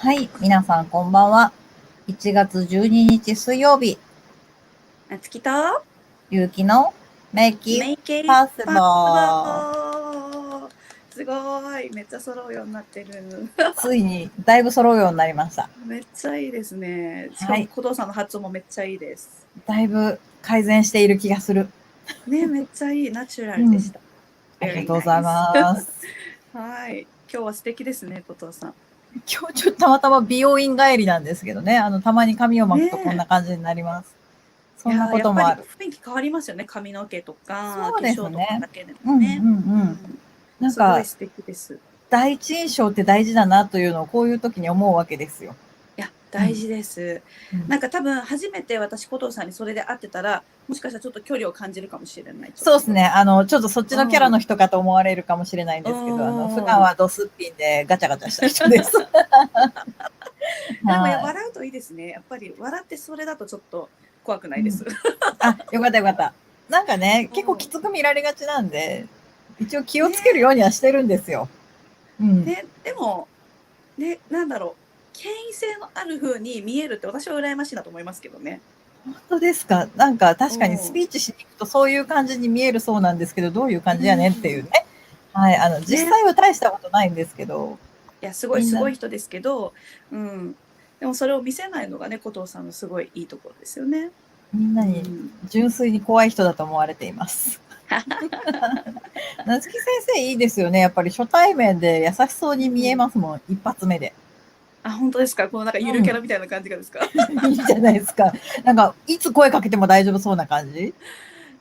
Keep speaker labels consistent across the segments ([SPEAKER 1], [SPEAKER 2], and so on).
[SPEAKER 1] はい、皆さんこんばんは。1月12日水曜日、
[SPEAKER 2] Natsukiと
[SPEAKER 1] Yuukiの Make It
[SPEAKER 2] Make It
[SPEAKER 1] Possible。
[SPEAKER 2] Possible。すごい。めっちゃ揃うようになってる。
[SPEAKER 1] ついにだいぶ揃うようになりました。
[SPEAKER 2] めっちゃいいですね。しかも、
[SPEAKER 1] はい、
[SPEAKER 2] 小藤さんの発音もめっちゃいいです。
[SPEAKER 1] だいぶ改善している気がする。
[SPEAKER 2] ね、めっちゃいい。ナチュラ
[SPEAKER 1] うん、
[SPEAKER 2] ルでした。
[SPEAKER 1] ありが
[SPEAKER 2] Very
[SPEAKER 1] とうござい
[SPEAKER 2] nice。
[SPEAKER 1] ます。
[SPEAKER 2] はい。今日は素敵ですね、小藤さん。
[SPEAKER 1] 今日ちょっとたまたま美容院帰りなんですけどね、たまに髪を巻くとこんな
[SPEAKER 2] ね
[SPEAKER 1] 感じになります。
[SPEAKER 2] え。い
[SPEAKER 1] そんな
[SPEAKER 2] やー、やっぱり
[SPEAKER 1] こともある。
[SPEAKER 2] 雰囲気変わりますよね。髪の毛とか、
[SPEAKER 1] そう
[SPEAKER 2] 化粧とか
[SPEAKER 1] ですね。
[SPEAKER 2] だけでも
[SPEAKER 1] うんうん
[SPEAKER 2] ね。う
[SPEAKER 1] うん。
[SPEAKER 2] ん。
[SPEAKER 1] なんか、
[SPEAKER 2] すごい素敵です。
[SPEAKER 1] 第一印象って大事だなというのをこういう時に思うわけですよ。
[SPEAKER 2] いや、
[SPEAKER 1] うん。
[SPEAKER 2] 大事です。
[SPEAKER 1] うん、
[SPEAKER 2] なんか多分初めて私、小藤さんにそれで会ってたら、もしかしたらちょっと距離を感じるかもしれない、ちょっと。
[SPEAKER 1] そうですね。ちょっとそっち
[SPEAKER 2] うん。
[SPEAKER 1] のキャラの人かと思われるかもしれないん
[SPEAKER 2] う
[SPEAKER 1] ですけど、普
[SPEAKER 2] んうん。
[SPEAKER 1] 段はドスッピンでガチャガチャした人です。
[SPEAKER 2] でも
[SPEAKER 1] はい。
[SPEAKER 2] 笑うといいですね。やっぱり笑ってそれだとちょっと怖くないです。
[SPEAKER 1] うん。あ、よかったよかった。なんかね、結構き
[SPEAKER 2] そ
[SPEAKER 1] つく見られがちなんで、一応気
[SPEAKER 2] う。
[SPEAKER 1] をつけるよう
[SPEAKER 2] ね
[SPEAKER 1] にはしてるんですよ。うん。
[SPEAKER 2] ね、でも、ね、なんだろう。権威性のある風に見えるって私は羨ましいなと思いますけどね。
[SPEAKER 1] 本当ですか。なんか
[SPEAKER 2] う
[SPEAKER 1] 確かにス
[SPEAKER 2] ん。
[SPEAKER 1] ピーチしに行くとそういう感じに見えるそうなんですけど、どういう感
[SPEAKER 2] う
[SPEAKER 1] じやねんっていう
[SPEAKER 2] ん。
[SPEAKER 1] ね。はい。実
[SPEAKER 2] ね。
[SPEAKER 1] 際は大したことないんですけど、
[SPEAKER 2] いや、すごいす
[SPEAKER 1] みんな、
[SPEAKER 2] ごい人ですけど、うん。でもそれを見せないのがね、古藤さんのすごいいいところですよね。
[SPEAKER 1] みんなに
[SPEAKER 2] うん。
[SPEAKER 1] 純粋に怖い人だと思われています。夏木先生いいですよね。やっぱり初対面で優しそうに見え
[SPEAKER 2] うん。
[SPEAKER 1] ますもん、一発目で。
[SPEAKER 2] あ、本当ですか？このなんかゆる
[SPEAKER 1] うん。
[SPEAKER 2] キャラみたいな感じがですか？
[SPEAKER 1] いいじゃないですか。なんか、いつ声かけても大丈夫そうな感じ。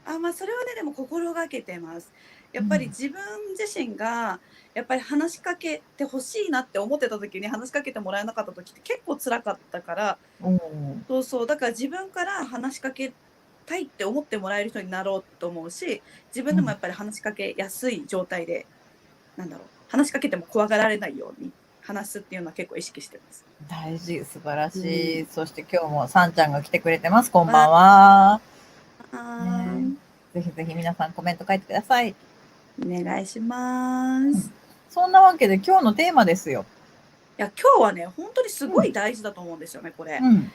[SPEAKER 2] あ、ま、それはね、でも心がけてます。やっぱり
[SPEAKER 1] うん。
[SPEAKER 2] 自分自身が、やっぱり話しかけて欲しいなって思ってた時に話しかけてもらえなかった時って結構辛かったから、
[SPEAKER 1] おお。
[SPEAKER 2] そうそう、だから自分から話しかけたいって思ってもらえる人になろうと思うし、自分
[SPEAKER 1] うん。
[SPEAKER 2] でもやっぱり話しかけやすい状態で、なんだろう、話しかけても怖がられないように話すっていうのは結構意識してます。
[SPEAKER 1] 大事、素晴ら
[SPEAKER 2] うん。
[SPEAKER 1] しい。そして今日もさんちゃんが来てくれてます。こんば
[SPEAKER 2] わ
[SPEAKER 1] んは。ね
[SPEAKER 2] あ、
[SPEAKER 1] ぜひぜひ皆さんコメント書いてください。
[SPEAKER 2] お願いしま
[SPEAKER 1] うん。
[SPEAKER 2] す。
[SPEAKER 1] そんなわけで今日のテーマですよ。
[SPEAKER 2] いや、今日はね、本当にす
[SPEAKER 1] うん。
[SPEAKER 2] ごい大事だと思うんですよね、これ。
[SPEAKER 1] うん。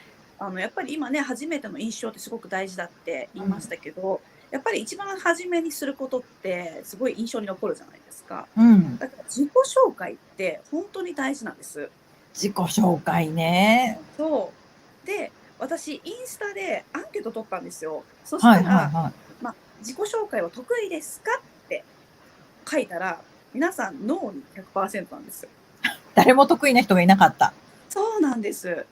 [SPEAKER 2] やっぱり今ね、初めての印象ってすごく大事だって言
[SPEAKER 1] うん。
[SPEAKER 2] いましたけど、やっぱり一番初めにすることってすごい印象に残るじゃないですか。
[SPEAKER 1] うん。
[SPEAKER 2] だから自己紹介って本当に大事なんです。
[SPEAKER 1] 自己紹介ね。
[SPEAKER 2] そう。で、私インスタでアンケート取ったんですよ。そし
[SPEAKER 1] はい
[SPEAKER 2] たら、
[SPEAKER 1] はいはい。
[SPEAKER 2] ま、自己紹介は得意ですかって書いたら、皆さんノーに100%なんですよ。
[SPEAKER 1] 誰も得意な人がいなかった。
[SPEAKER 2] そうなんです。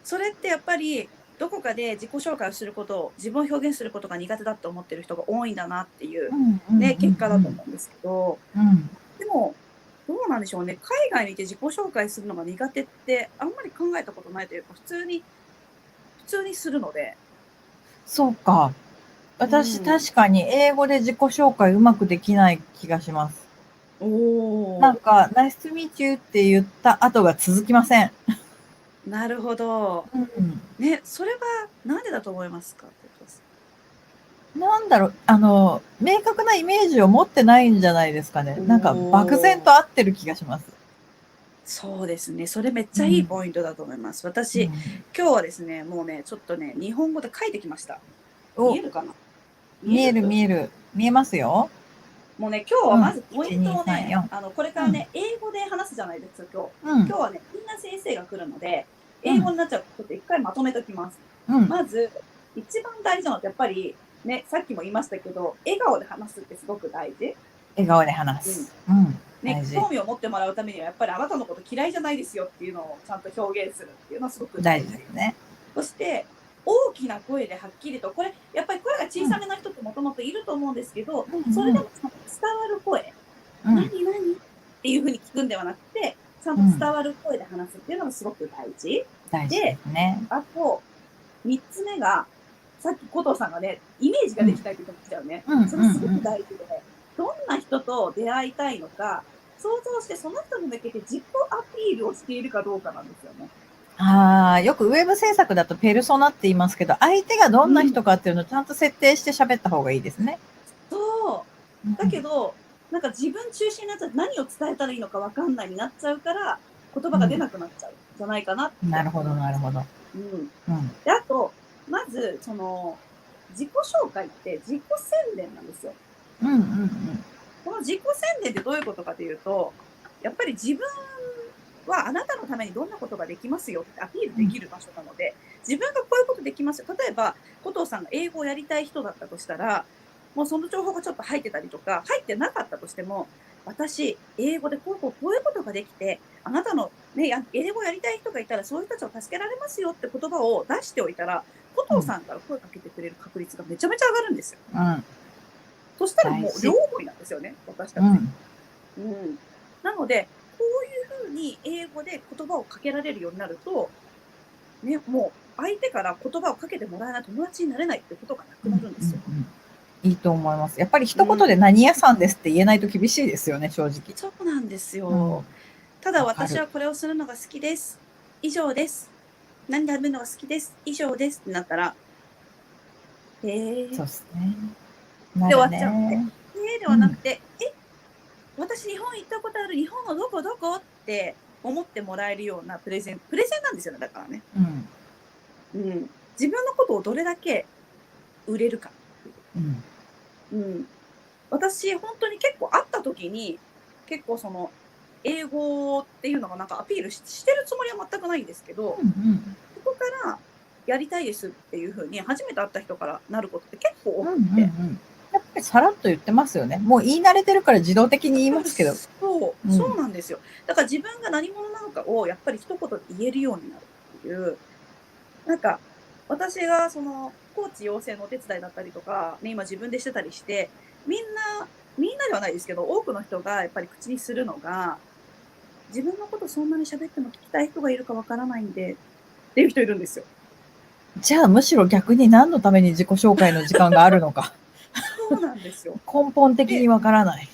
[SPEAKER 2] それってやっぱり、どこかで自己紹介をすることを、自分を表現することが苦手だと思ってる人が多いんだなっていう、
[SPEAKER 1] うんうん
[SPEAKER 2] ね、結果だと
[SPEAKER 1] うん
[SPEAKER 2] 思うんですけど、
[SPEAKER 1] うん。うん。
[SPEAKER 2] でも、どうなんでしょうね。海外にいて自己紹介するのが苦手ってあんまり考えたことないというか、普通にするので。
[SPEAKER 1] そうか。
[SPEAKER 2] うん。
[SPEAKER 1] 私確かに英語で自己紹介うまくできない気がします。
[SPEAKER 2] おお、
[SPEAKER 1] なんか、ナイス to meet you って言った後が続きません。
[SPEAKER 2] なるほど。
[SPEAKER 1] うん。
[SPEAKER 2] ね、それはなんでだと思いますか？ことさ
[SPEAKER 1] なんだろう、明確なイメージを持ってないんじゃないですかね。
[SPEAKER 2] ん。
[SPEAKER 1] なんか漠然
[SPEAKER 2] おお、
[SPEAKER 1] と合ってる気がします。
[SPEAKER 2] そうですね。それめっちゃいい
[SPEAKER 1] うん。
[SPEAKER 2] ポイントだと思います。私、
[SPEAKER 1] うん。
[SPEAKER 2] 今日はですね、もうね、ちょっとね、日本語で書いてきました。見
[SPEAKER 1] お、
[SPEAKER 2] えるかな？見え
[SPEAKER 1] 見える
[SPEAKER 2] る？
[SPEAKER 1] 見える。見えますよ。
[SPEAKER 2] もうね、今日は
[SPEAKER 1] うん。
[SPEAKER 2] まずポイ
[SPEAKER 1] 1、
[SPEAKER 2] ント
[SPEAKER 1] 2、3、
[SPEAKER 2] をね、
[SPEAKER 1] 4。
[SPEAKER 2] これか
[SPEAKER 1] うん。
[SPEAKER 2] らね、英語で話すじゃないですか、今日。
[SPEAKER 1] うん。
[SPEAKER 2] 今日はね、みんな先生が来るので、
[SPEAKER 1] うん。
[SPEAKER 2] 英語になっちゃうとちょっと一回まとめときます。
[SPEAKER 1] うん。
[SPEAKER 2] まず、一番大事なのってやっぱり、ね、さっきも言いましたけど、笑顔で話すってすごく大事。
[SPEAKER 1] 笑顔で話
[SPEAKER 2] うん。
[SPEAKER 1] す。うん。
[SPEAKER 2] ね、
[SPEAKER 1] 大事。
[SPEAKER 2] 興味を持ってもらうためには、やっぱりあなたのこと嫌いじゃないですよっていうのをちゃんと表現するっていうのはすごく
[SPEAKER 1] 大
[SPEAKER 2] 大事。
[SPEAKER 1] 事ですね。
[SPEAKER 2] そして、大きな声ではっきりと、これ、やっぱり声が
[SPEAKER 1] うん。
[SPEAKER 2] 小さめな人ってもともといると思うんですけど、それ
[SPEAKER 1] うんうん。
[SPEAKER 2] でもちゃんと伝わる声、
[SPEAKER 1] うん。
[SPEAKER 2] 何々っていう風に聞くんではなくて、ちゃんと
[SPEAKER 1] うん。
[SPEAKER 2] 伝わる声で話すっていうのがすごく大事。
[SPEAKER 1] 大事で
[SPEAKER 2] で、
[SPEAKER 1] すね。
[SPEAKER 2] あと、3つ目が、さっき古藤さんがね、イメージが
[SPEAKER 1] うん。
[SPEAKER 2] できたいって言ってましたよね。
[SPEAKER 1] うんうん
[SPEAKER 2] それすご
[SPEAKER 1] うん。
[SPEAKER 2] く大事で、どんな人と出会いたいのか、想像してその人に向けて自己アピールをしているかどうかなんですよね。
[SPEAKER 1] ああ、よくウェブ制作だとペルソナって言いますけど、相手がどんな
[SPEAKER 2] うん。
[SPEAKER 1] 人かっていうのをちゃんと設定して喋った方がいいですね。
[SPEAKER 2] そう。だ
[SPEAKER 1] うん。
[SPEAKER 2] けど、なんか自分中心になっちゃって何を伝えたらいいのかわかんないになっちゃうから、言葉が出なくなっちゃうんじゃないかなって。
[SPEAKER 1] なるほど、なるほど。
[SPEAKER 2] で、あと、まず、その、自己紹介って自己宣伝なんですよ。この自己宣伝ってどういうことかというと、やっぱり自分はあなたのためにどんなことができますよってアピールできる場所なので、自分がこういうことできますよ。例えば、古藤さんが英語をやりたい人だったとしたら、もうその情報がちょっと入ってたりとか、入ってなかったとしても、私、英語でこういうことができて、あなたの、ね、英語をやりたい人がいたら、そういう人たちを助けられますよって言葉を出しておいたら、古藤さんから声かけてくれる確率がめちゃめちゃ上がるんですよ。そしたらもう両思いなんですよね、私たち。なので、こういうふうに英語で言葉をかけられるようになると、ね、もう相手から言葉をかけてもらえない友達になれないってことがなくなるんですよ。
[SPEAKER 1] いいと思います。やっぱり一言で何屋さんですって言えないと厳しいですよね、正直。
[SPEAKER 2] そうなんですよ。ただ私はこれをするのが好きです。以上です。何食べるのが好きです。以上ですってなったら、
[SPEAKER 1] そうですね。
[SPEAKER 2] で終わっちゃうんで、ではなくて、私日本行ったことある、日本のどこって思ってもらえるようなプレゼンなんですよね、だからね。自分のことをどれだけ売れるか。私、本当に結構会った時に、結構その、英語っていうのがなんかアピールしてるつもりは全くないんですけど、そこからやりたいですっていう風に初めて会った人からなることって結構多くて。
[SPEAKER 1] やっぱりさらっと言ってますよね。もう言い慣れてるから自動的に言いますけど。
[SPEAKER 2] そうなんですよ。だから自分が何者なのかをやっぱり一言で言えるようになるっていう、なんか、私がその、コーチ養成のお手伝いだったりとか、ね、今自分でしてたりして、みんなではないですけど、多くの人がやっぱり口にするのが、自分のことそんなに喋っても聞きたい人がいるかわからないんで、っていう人いるんですよ。
[SPEAKER 1] じゃあむしろ逆に何のために自己紹介の時間があるのか。
[SPEAKER 2] そうなんですよ。
[SPEAKER 1] 根本的にわからない。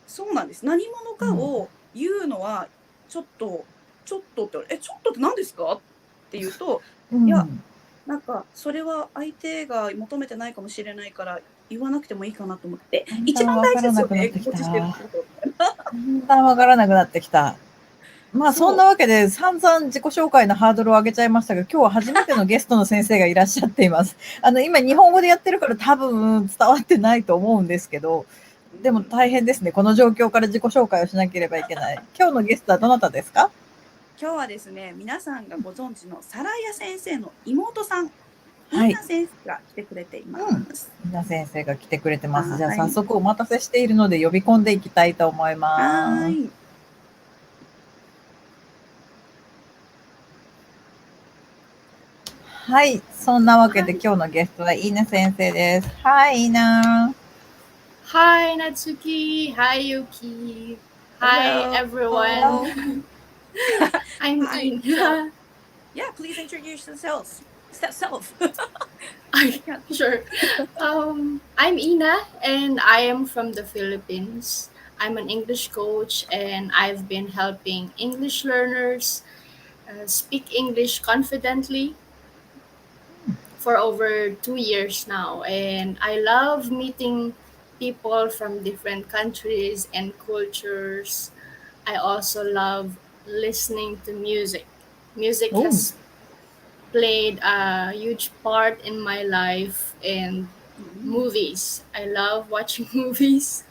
[SPEAKER 2] そうなんです。何者かを言うのは、ちょっとって、ちょっとって何ですかって言うと、いや、なんか、それは相手が求めてないかもしれないから、言わなくてもいいかなと思って、一番大事ですよね、コーチしてること。
[SPEAKER 1] だんだんわからなくなってきた。まあそんなわけで散々自己紹介のハードルを上げちゃいましたが、今日は初めてのゲストの先生がいらっしゃっています。今日本語でやってるから多分伝わってないと思うんですけど、でも大変ですね。この状況から自己紹介をしなければいけない。今日のゲストはどなたですか？
[SPEAKER 2] 今日はですね、皆さんがご存知のサラヤ先生の妹さん、
[SPEAKER 1] はい。
[SPEAKER 2] イーナ先生が来てくれています。
[SPEAKER 1] イーナ先生が来てくれてます。じゃあ早速お待たせしているので呼び込んでいきたいと思います。はい。そんなわけで今日のゲストはイーナ先生です。はい、イーナ。
[SPEAKER 3] Hi, Natsuki. Hi, Yuki. Hi, everyone. I'm Ina.
[SPEAKER 2] Yeah, please introduce yourself.
[SPEAKER 3] Sure. I'm Ina, and I am from the Philippines. I'm an English coach, and I've been helping English learners speak English confidently for over 2 years now. And I love meeting people from different countries and cultures. I also love listening to music. Music has played a huge part in my life, and movies. I love watching movies,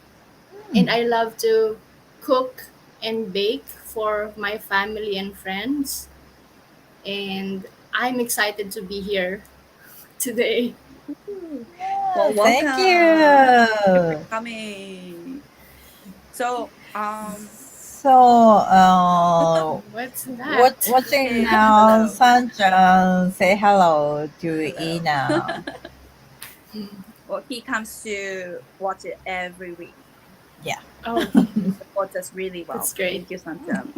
[SPEAKER 3] and I love to cook and bake for my family and friends. And I'm excited to be here today.
[SPEAKER 2] Well, welcome.
[SPEAKER 1] Thank you
[SPEAKER 2] for coming. So,
[SPEAKER 3] what's that?
[SPEAKER 1] watching now, San-chan say hello to Ina.
[SPEAKER 2] Well, he comes to watch it every week.
[SPEAKER 1] Yeah.
[SPEAKER 3] Oh,
[SPEAKER 2] He supports us really well.
[SPEAKER 3] That's great.
[SPEAKER 2] Thank you, San-chan.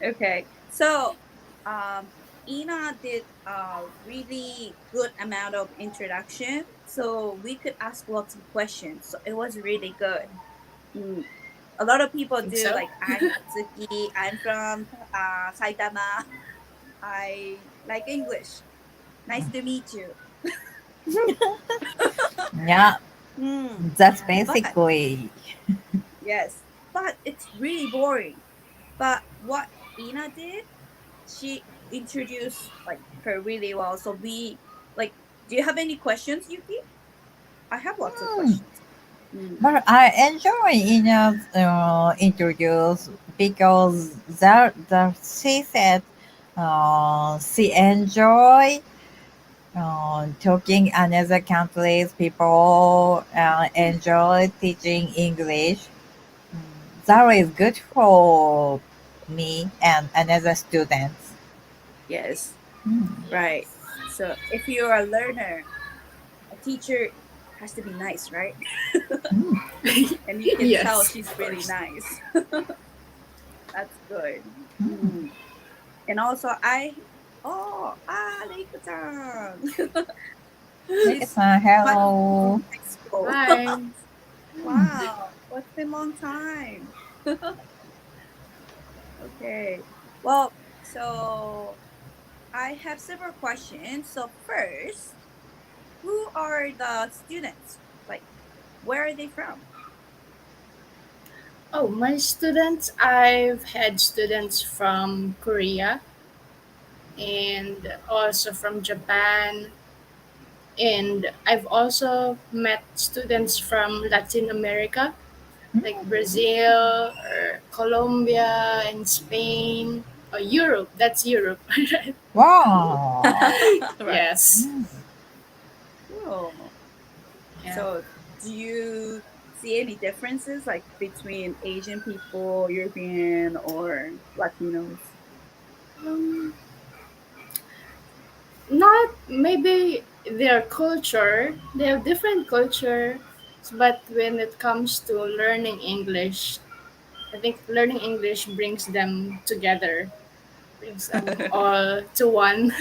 [SPEAKER 2] Okay, so Ina did a really good amount of introduction, so we could ask lots of questions. So it was really good. A lot of people do
[SPEAKER 3] so.
[SPEAKER 2] like, I'm Natsuki, I'm from Saitama. I like English. Nice to meet you.
[SPEAKER 1] Yeah. That's basically.
[SPEAKER 2] Yes, but it's really boring. But what Ina did, she introduced like her really well. So we like, do you have any questions, Yuki? I have lots of questions.
[SPEAKER 1] But I enjoy Ina's introduce because she said she enjoy talking another countries people enjoy teaching English. That is good for me and another students.
[SPEAKER 2] Yes. Right. So if you're a learner, a teacher has to be nice, right? And you can tell she's really nice. That's good. And also Reiko-chan.
[SPEAKER 1] Hello.
[SPEAKER 3] Hi.
[SPEAKER 2] Wow, what's been a long time. Okay. Well, so I have several questions. So first, who are the students? Like, where are they from?
[SPEAKER 3] Oh, my students, I've had students from Korea and also from Japan. And I've also met students from Latin America, like Brazil or Colombia and Spain or Europe. That's Europe.
[SPEAKER 1] Wow.
[SPEAKER 3] Yes.
[SPEAKER 2] Cool.
[SPEAKER 3] Yeah.
[SPEAKER 2] So, do you see any differences like between Asian people, European, or Latinos?
[SPEAKER 3] Not maybe their culture. They have different culture, but when it comes to learning English, I think learning English brings them together, brings them all to one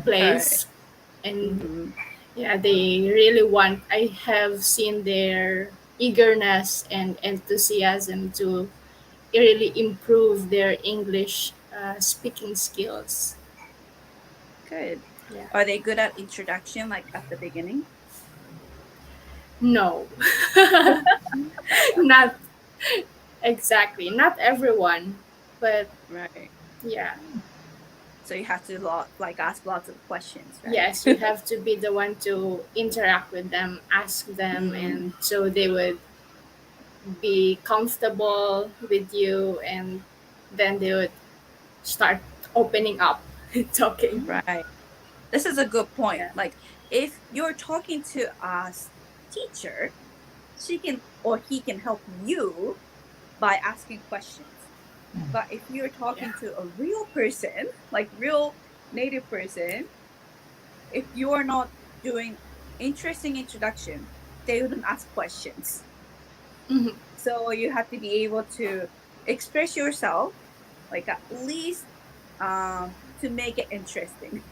[SPEAKER 3] place, and yeah, they really want. I have seen their eagerness and enthusiasm to really improve their English speaking skills.
[SPEAKER 2] Good.
[SPEAKER 3] Yeah.
[SPEAKER 2] Are they good at introduction, like at the beginning?
[SPEAKER 3] No, not exactly. Not everyone, but
[SPEAKER 2] Right.
[SPEAKER 3] yeah.
[SPEAKER 2] So you have to ask lots of questions, right?
[SPEAKER 3] Yes, you have to be the one to interact with them, ask them, and so they would be comfortable with you, and then they would start opening up, talking.
[SPEAKER 2] Right. This is a good point.
[SPEAKER 3] Yeah.
[SPEAKER 2] Like, if you're talking to a teacher, she can or he can help you by asking questions. But if you're talking to a real person, like real native person, if you're not doing interesting introduction, they wouldn't ask questions.
[SPEAKER 3] Mhm.
[SPEAKER 2] So you have to be able to express yourself, like at least to make it interesting.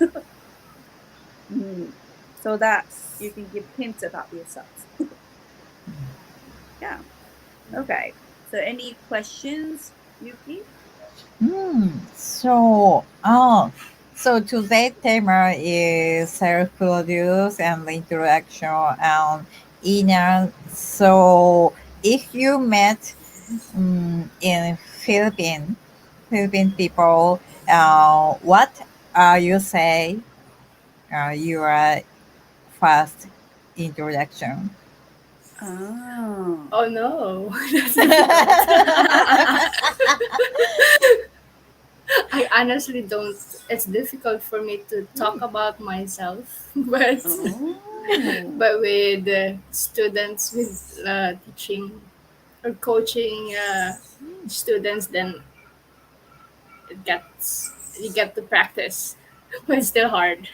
[SPEAKER 2] So that you can give hints about yourself. Yeah. Okay. So any questions, Yuki?
[SPEAKER 1] So today's theme is self-produce and interaction and inner. So if you met in Philippine people, what you say your first introduction?
[SPEAKER 3] Oh no, I honestly don't. It's difficult for me to talk about myself, but but with students with teaching or coaching students, then it gets you get to practice, but it's still hard.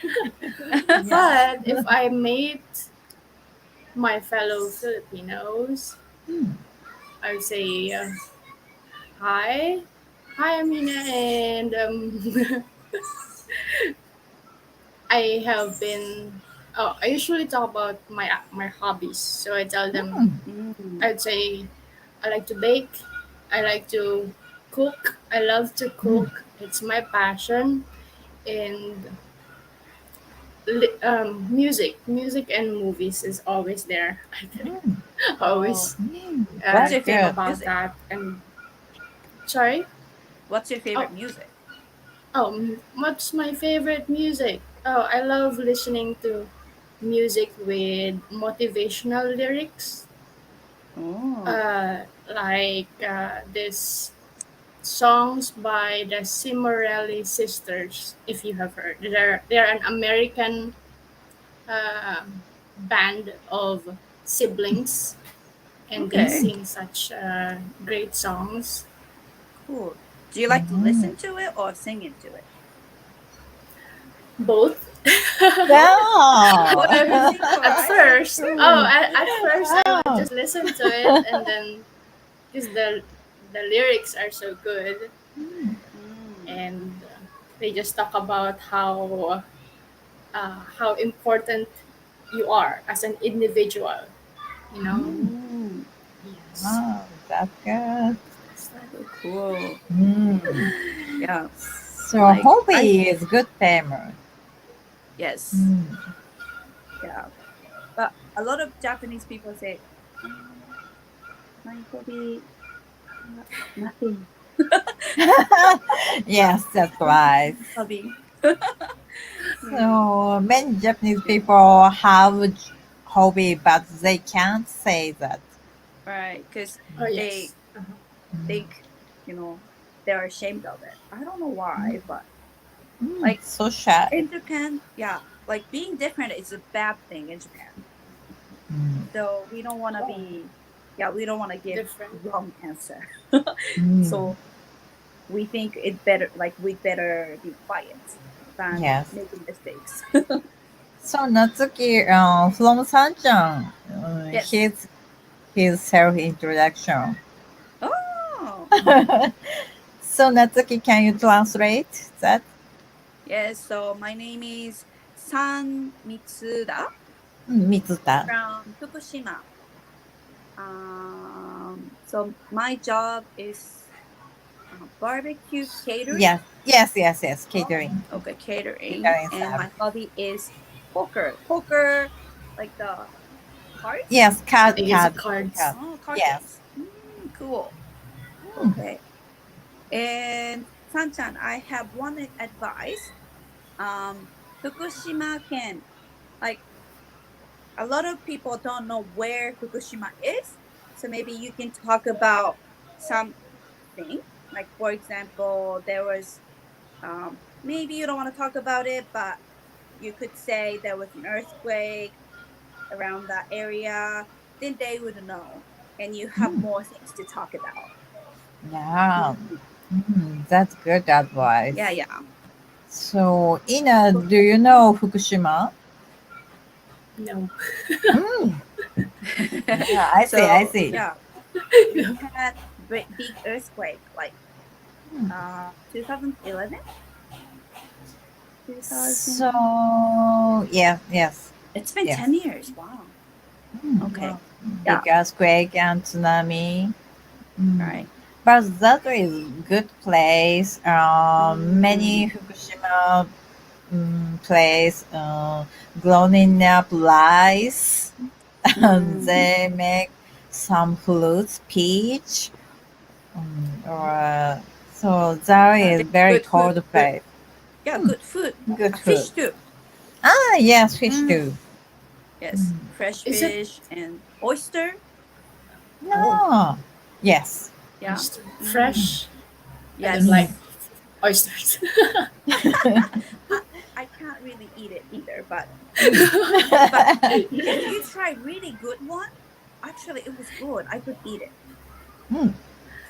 [SPEAKER 3] But if I meet my fellow Filipinos, I would say hi, hi Amina, and I have been. Oh, I usually talk about my hobbies. So I tell them, I'd say, I like to bake, I like to cook, I love to cook. It's my passion, and music and movies is always there. I think always
[SPEAKER 2] What's your favorite
[SPEAKER 3] about
[SPEAKER 2] music?
[SPEAKER 3] that. And sorry.
[SPEAKER 2] What's your favorite music?
[SPEAKER 3] What's my favorite music? I love listening to music with motivational lyrics. Like this songs by the Cimarelli sisters, if you have heard. They're an American band of siblings, and they sing such great songs.
[SPEAKER 2] Cool. Do you like to listen to it or sing into it?
[SPEAKER 3] Both.
[SPEAKER 1] Yeah.
[SPEAKER 3] At first, I would just listen to it, and then because the lyrics are so good, and they just talk about how important you are as an individual, you know. Yes.
[SPEAKER 1] Wow, that's good.
[SPEAKER 2] So cool. Yeah.
[SPEAKER 1] So
[SPEAKER 2] Like,
[SPEAKER 1] hobby is good term.
[SPEAKER 2] Yes. Yeah. But a lot of Japanese people say, my hobby, nothing.
[SPEAKER 1] Yes, that's right.
[SPEAKER 2] Hobby.
[SPEAKER 1] So many Japanese people have hobby, but they can't say that.
[SPEAKER 2] Right. Because
[SPEAKER 3] Yes.
[SPEAKER 2] they think, they're ashamed of it. I don't know why, but like
[SPEAKER 1] So shy.
[SPEAKER 2] in Japan, like being different is a bad thing in Japan. So we don't want to be, we don't want to give
[SPEAKER 3] Different.
[SPEAKER 2] wrong answer. So we think it better, like we better be quiet than making mistakes.
[SPEAKER 1] So Natsuki, from San-chan,
[SPEAKER 2] Yes.
[SPEAKER 1] his self-introduction.
[SPEAKER 2] Oh.
[SPEAKER 1] So Natsuki, can you translate that?
[SPEAKER 2] Yes. So my name is San Mitsuda
[SPEAKER 1] Mitsuda.
[SPEAKER 2] from Fukushima. So my job is barbecue catering.
[SPEAKER 1] Yes. Catering.
[SPEAKER 2] Okay, catering.
[SPEAKER 1] Catering
[SPEAKER 2] And
[SPEAKER 1] staff.
[SPEAKER 2] my hobby is poker. Poker, like the cards?
[SPEAKER 1] Yes, card.
[SPEAKER 3] Cards.
[SPEAKER 2] Oh, card
[SPEAKER 1] Yes.
[SPEAKER 2] games. Cool. Okay. And San-chan, I have one advice. Fukushima Ken, like a lot of people don't know where Fukushima is. So maybe you can talk about something. Like for example, there was maybe you don't want to talk about it, but you could say there was an earthquake around that area. Then they would know, and you have more things to talk about.
[SPEAKER 1] Yeah. That's good advice.
[SPEAKER 2] Yeah.
[SPEAKER 1] So, Ina, do you know Fukushima?
[SPEAKER 3] No.
[SPEAKER 1] Yeah, I see.
[SPEAKER 2] Yeah. We had big earthquake like 2011.
[SPEAKER 1] So, yes.
[SPEAKER 2] It's been 10 years. Wow. Okay.
[SPEAKER 1] Big earthquake and tsunami.
[SPEAKER 2] Right.
[SPEAKER 1] But that is good place. Many Fukushima place growing up rice. They make some fruits, peach. So that is very cold place.
[SPEAKER 2] Yeah, good food.
[SPEAKER 1] Good
[SPEAKER 2] Fish
[SPEAKER 1] food.
[SPEAKER 2] too.
[SPEAKER 1] Yes, fish too.
[SPEAKER 2] Yes, fresh fish and oyster.
[SPEAKER 1] No. Yes.
[SPEAKER 2] Yeah.
[SPEAKER 3] Fresh.
[SPEAKER 2] Yes.
[SPEAKER 3] And like oysters.
[SPEAKER 2] I can't really eat it either, but if you try really good one, actually it was good. I could eat it.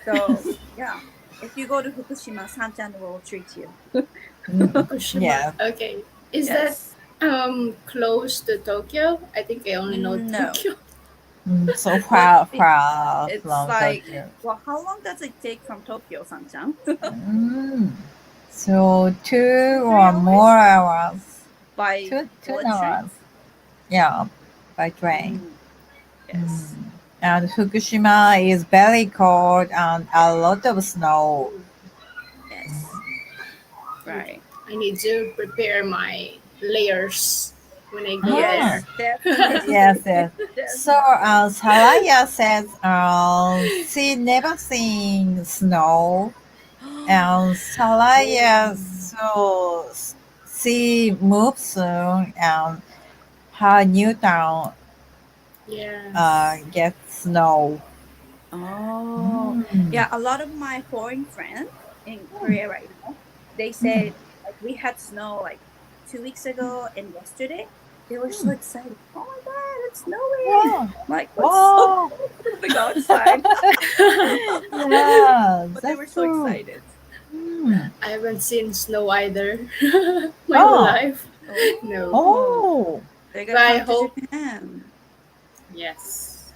[SPEAKER 2] So yeah, if you go to Fukushima, San-chan will treat you.
[SPEAKER 3] Fukushima.
[SPEAKER 1] Yeah.
[SPEAKER 3] Okay. Is that close to Tokyo? I think I only know Tokyo.
[SPEAKER 1] So far
[SPEAKER 2] It's
[SPEAKER 1] from
[SPEAKER 2] like,
[SPEAKER 1] Tokyo.
[SPEAKER 2] well, how long does it take from Tokyo, San-chan?
[SPEAKER 1] So 2 or more hours.
[SPEAKER 2] By
[SPEAKER 1] Two
[SPEAKER 2] bullet
[SPEAKER 1] hours. Yeah, by train.
[SPEAKER 2] Yes.
[SPEAKER 1] And Fukushima is very cold and a lot of snow.
[SPEAKER 2] Yes. Right.
[SPEAKER 3] I need to prepare my layers when I go
[SPEAKER 2] Yes,
[SPEAKER 3] there.
[SPEAKER 2] definitely.
[SPEAKER 1] Yes. So Saraya says she never seen snow And Salaya, so she moves soon, and her new town
[SPEAKER 3] Yes.
[SPEAKER 1] gets snow.
[SPEAKER 2] Oh,
[SPEAKER 1] Mm.
[SPEAKER 2] yeah. A lot of my foreign friends in Korea right now, they said like we had snow like 2 weeks ago and yesterday. They were so excited. Oh my God, it's snowing!
[SPEAKER 1] Wow.
[SPEAKER 2] Like, what's so
[SPEAKER 1] Wow.
[SPEAKER 2] cool to go outside?
[SPEAKER 1] Yeah,
[SPEAKER 2] But they were
[SPEAKER 1] that's
[SPEAKER 2] so
[SPEAKER 1] true.
[SPEAKER 2] excited.
[SPEAKER 1] Mm.
[SPEAKER 3] I haven't seen snow either my
[SPEAKER 1] Oh.
[SPEAKER 3] whole life.
[SPEAKER 2] Oh,
[SPEAKER 3] No.
[SPEAKER 1] Oh,
[SPEAKER 2] they're
[SPEAKER 3] But I
[SPEAKER 2] gonna come to
[SPEAKER 3] hope.
[SPEAKER 2] Japan.
[SPEAKER 3] Yes.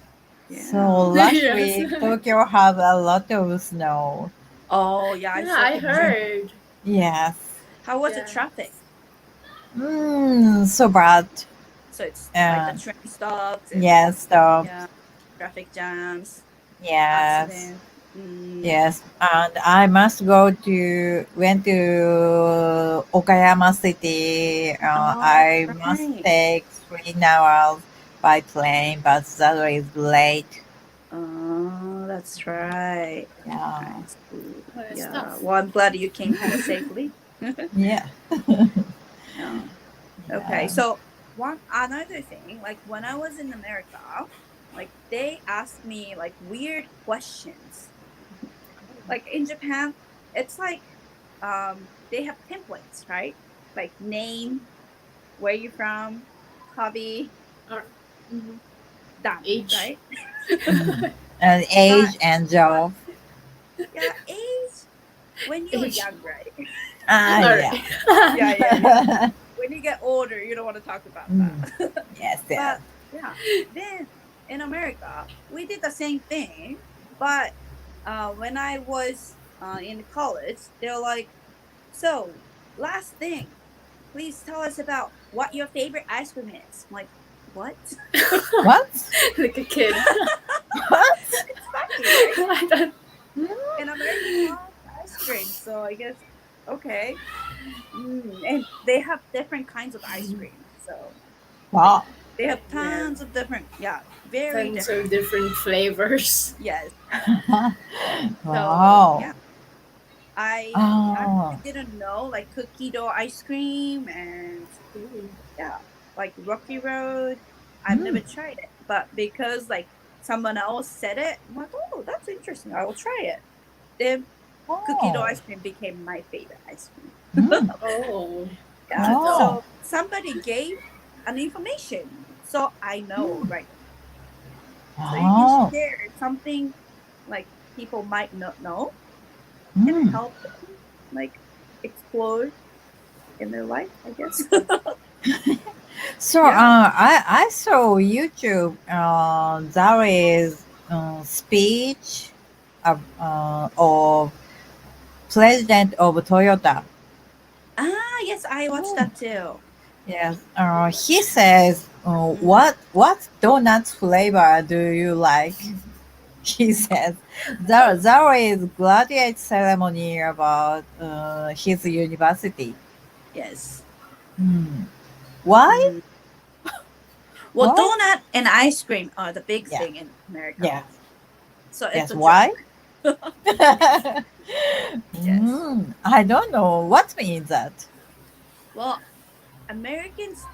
[SPEAKER 2] Yeah.
[SPEAKER 1] so last
[SPEAKER 3] Yes.
[SPEAKER 1] week Tokyo had a lot of snow.
[SPEAKER 2] Oh, yeah. I
[SPEAKER 3] Yeah,
[SPEAKER 2] saw
[SPEAKER 3] I
[SPEAKER 2] pictures.
[SPEAKER 3] heard.
[SPEAKER 1] Yes.
[SPEAKER 2] How was the
[SPEAKER 3] Yeah.
[SPEAKER 2] traffic?
[SPEAKER 1] So bad.
[SPEAKER 2] So it's like the train stops and
[SPEAKER 1] Yes, stop.
[SPEAKER 2] yeah, traffic jams,
[SPEAKER 1] Yes.
[SPEAKER 2] accidents.
[SPEAKER 1] Yes, and I went to Okayama City. I must
[SPEAKER 2] right.
[SPEAKER 1] take 3 hours by plane, but that is late.
[SPEAKER 2] Oh, that's right.
[SPEAKER 1] Yeah.
[SPEAKER 2] I see.
[SPEAKER 3] Oh, that's
[SPEAKER 2] Yeah.
[SPEAKER 3] tough.
[SPEAKER 2] Well, I'm glad you came home safely.
[SPEAKER 1] Yeah.
[SPEAKER 2] Yeah. Okay. So another thing, like when I was in America, like they asked me like weird questions. Like in Japan, it's like they have templates, right? Like name, where you from, hobby,
[SPEAKER 3] Or, mhm.
[SPEAKER 2] done,
[SPEAKER 3] Age.
[SPEAKER 2] right?
[SPEAKER 1] And age and job.
[SPEAKER 2] Yeah, age when you're
[SPEAKER 3] Age.
[SPEAKER 2] young, right?
[SPEAKER 1] Ah,
[SPEAKER 3] Alright.
[SPEAKER 1] yeah.
[SPEAKER 2] When you get older, you don't want to talk about
[SPEAKER 1] Mm.
[SPEAKER 2] that.
[SPEAKER 1] Yes,
[SPEAKER 2] But
[SPEAKER 1] yes.
[SPEAKER 2] yeah, then in America, we did the same thing. But when I was in college, they were like, so last thing, please tell us about what your favorite ice cream is. I'm like, what?
[SPEAKER 1] What?
[SPEAKER 3] Like a kid.
[SPEAKER 1] What?
[SPEAKER 2] It's funny, right?
[SPEAKER 3] I don't.
[SPEAKER 2] In America, ice cream. So I guess, okay. And they have different kinds of ice cream. So
[SPEAKER 1] Wow.
[SPEAKER 2] they have tons of different, yeah, very
[SPEAKER 3] Tons
[SPEAKER 2] different.
[SPEAKER 3] of different flavors.
[SPEAKER 2] Yes.
[SPEAKER 1] Wow.
[SPEAKER 2] So, yeah. I
[SPEAKER 1] Oh.
[SPEAKER 2] actually didn't know like cookie dough ice cream and yeah, like Rocky Road. I've never tried it, but because like someone else said it, I'm like, oh, that's interesting. I will try it. Then cookie dough ice cream became my favorite ice cream.
[SPEAKER 1] Mm.
[SPEAKER 3] Oh.
[SPEAKER 2] Yeah.
[SPEAKER 1] Oh.
[SPEAKER 2] So somebody gave an information, so I know, right? So you
[SPEAKER 1] Oh.
[SPEAKER 2] can share something like people might not know and
[SPEAKER 1] Mm.
[SPEAKER 2] help them like explore in their life, I guess.
[SPEAKER 1] So
[SPEAKER 2] Yeah.
[SPEAKER 1] I saw YouTube. There is speech of president of Toyota.
[SPEAKER 2] Yes, I watched that too.
[SPEAKER 1] Yes. He says, what donut flavor do you like? He says there is graduate ceremony about his university.
[SPEAKER 2] Yes.
[SPEAKER 1] Why?
[SPEAKER 2] Well,
[SPEAKER 1] Why?
[SPEAKER 2] donut and ice cream are the big
[SPEAKER 1] Yeah.
[SPEAKER 2] thing in America.
[SPEAKER 1] Yes.
[SPEAKER 2] So it's
[SPEAKER 1] Yes.
[SPEAKER 2] a
[SPEAKER 1] Why?
[SPEAKER 2] joke. Yes.
[SPEAKER 1] I don't know what means that.
[SPEAKER 2] Well, Americans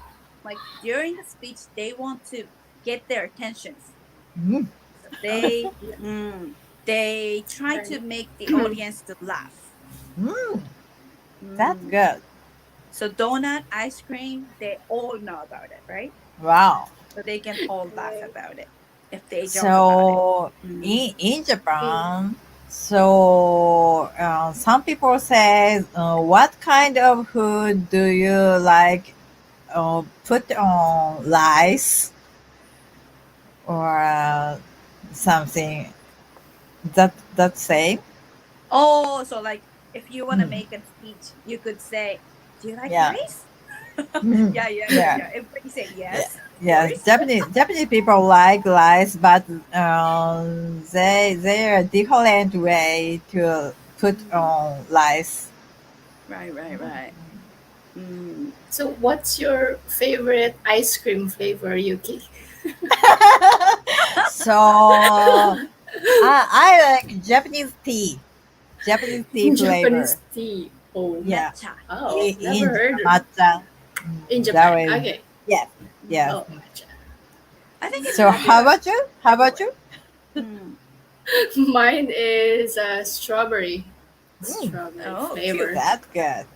[SPEAKER 2] like during the speech they want to get their attentions.
[SPEAKER 1] Mm.
[SPEAKER 2] So they try to make the audience to laugh.
[SPEAKER 1] That's good.
[SPEAKER 2] So donut, ice cream, they all know about it, right?
[SPEAKER 1] Wow.
[SPEAKER 2] So they can all laugh about it if they joke
[SPEAKER 1] So
[SPEAKER 2] about it.
[SPEAKER 1] in Japan, so some people say, what kind of food do you like? Put on rice or something that same.
[SPEAKER 2] Oh, so like if you want to make a speech, you could say, "Do you like
[SPEAKER 1] Yeah.
[SPEAKER 2] rice?"
[SPEAKER 1] Mm.
[SPEAKER 2] Yeah. Everybody say yes.
[SPEAKER 1] Yes, Japanese people like rice, but they are different way to put on rice.
[SPEAKER 2] Right.
[SPEAKER 3] So, what's your favorite ice cream flavor, Yuki?
[SPEAKER 1] So I like Japanese tea. Japanese tea flavor.
[SPEAKER 3] Japanese tea. Oh,
[SPEAKER 1] Yeah.
[SPEAKER 2] Matcha.
[SPEAKER 3] oh,
[SPEAKER 1] In
[SPEAKER 3] never heard of it.
[SPEAKER 1] matcha.
[SPEAKER 3] In
[SPEAKER 1] That
[SPEAKER 3] Japan.
[SPEAKER 1] way-
[SPEAKER 3] Okay.
[SPEAKER 1] Yes. Yes.
[SPEAKER 3] Oh, matcha.
[SPEAKER 2] I think it's
[SPEAKER 1] So
[SPEAKER 2] popular.
[SPEAKER 1] how about you? How about you?
[SPEAKER 2] Mm.
[SPEAKER 3] Mine is strawberry. Strawberry
[SPEAKER 2] Oh,
[SPEAKER 3] flavor.
[SPEAKER 1] That's good.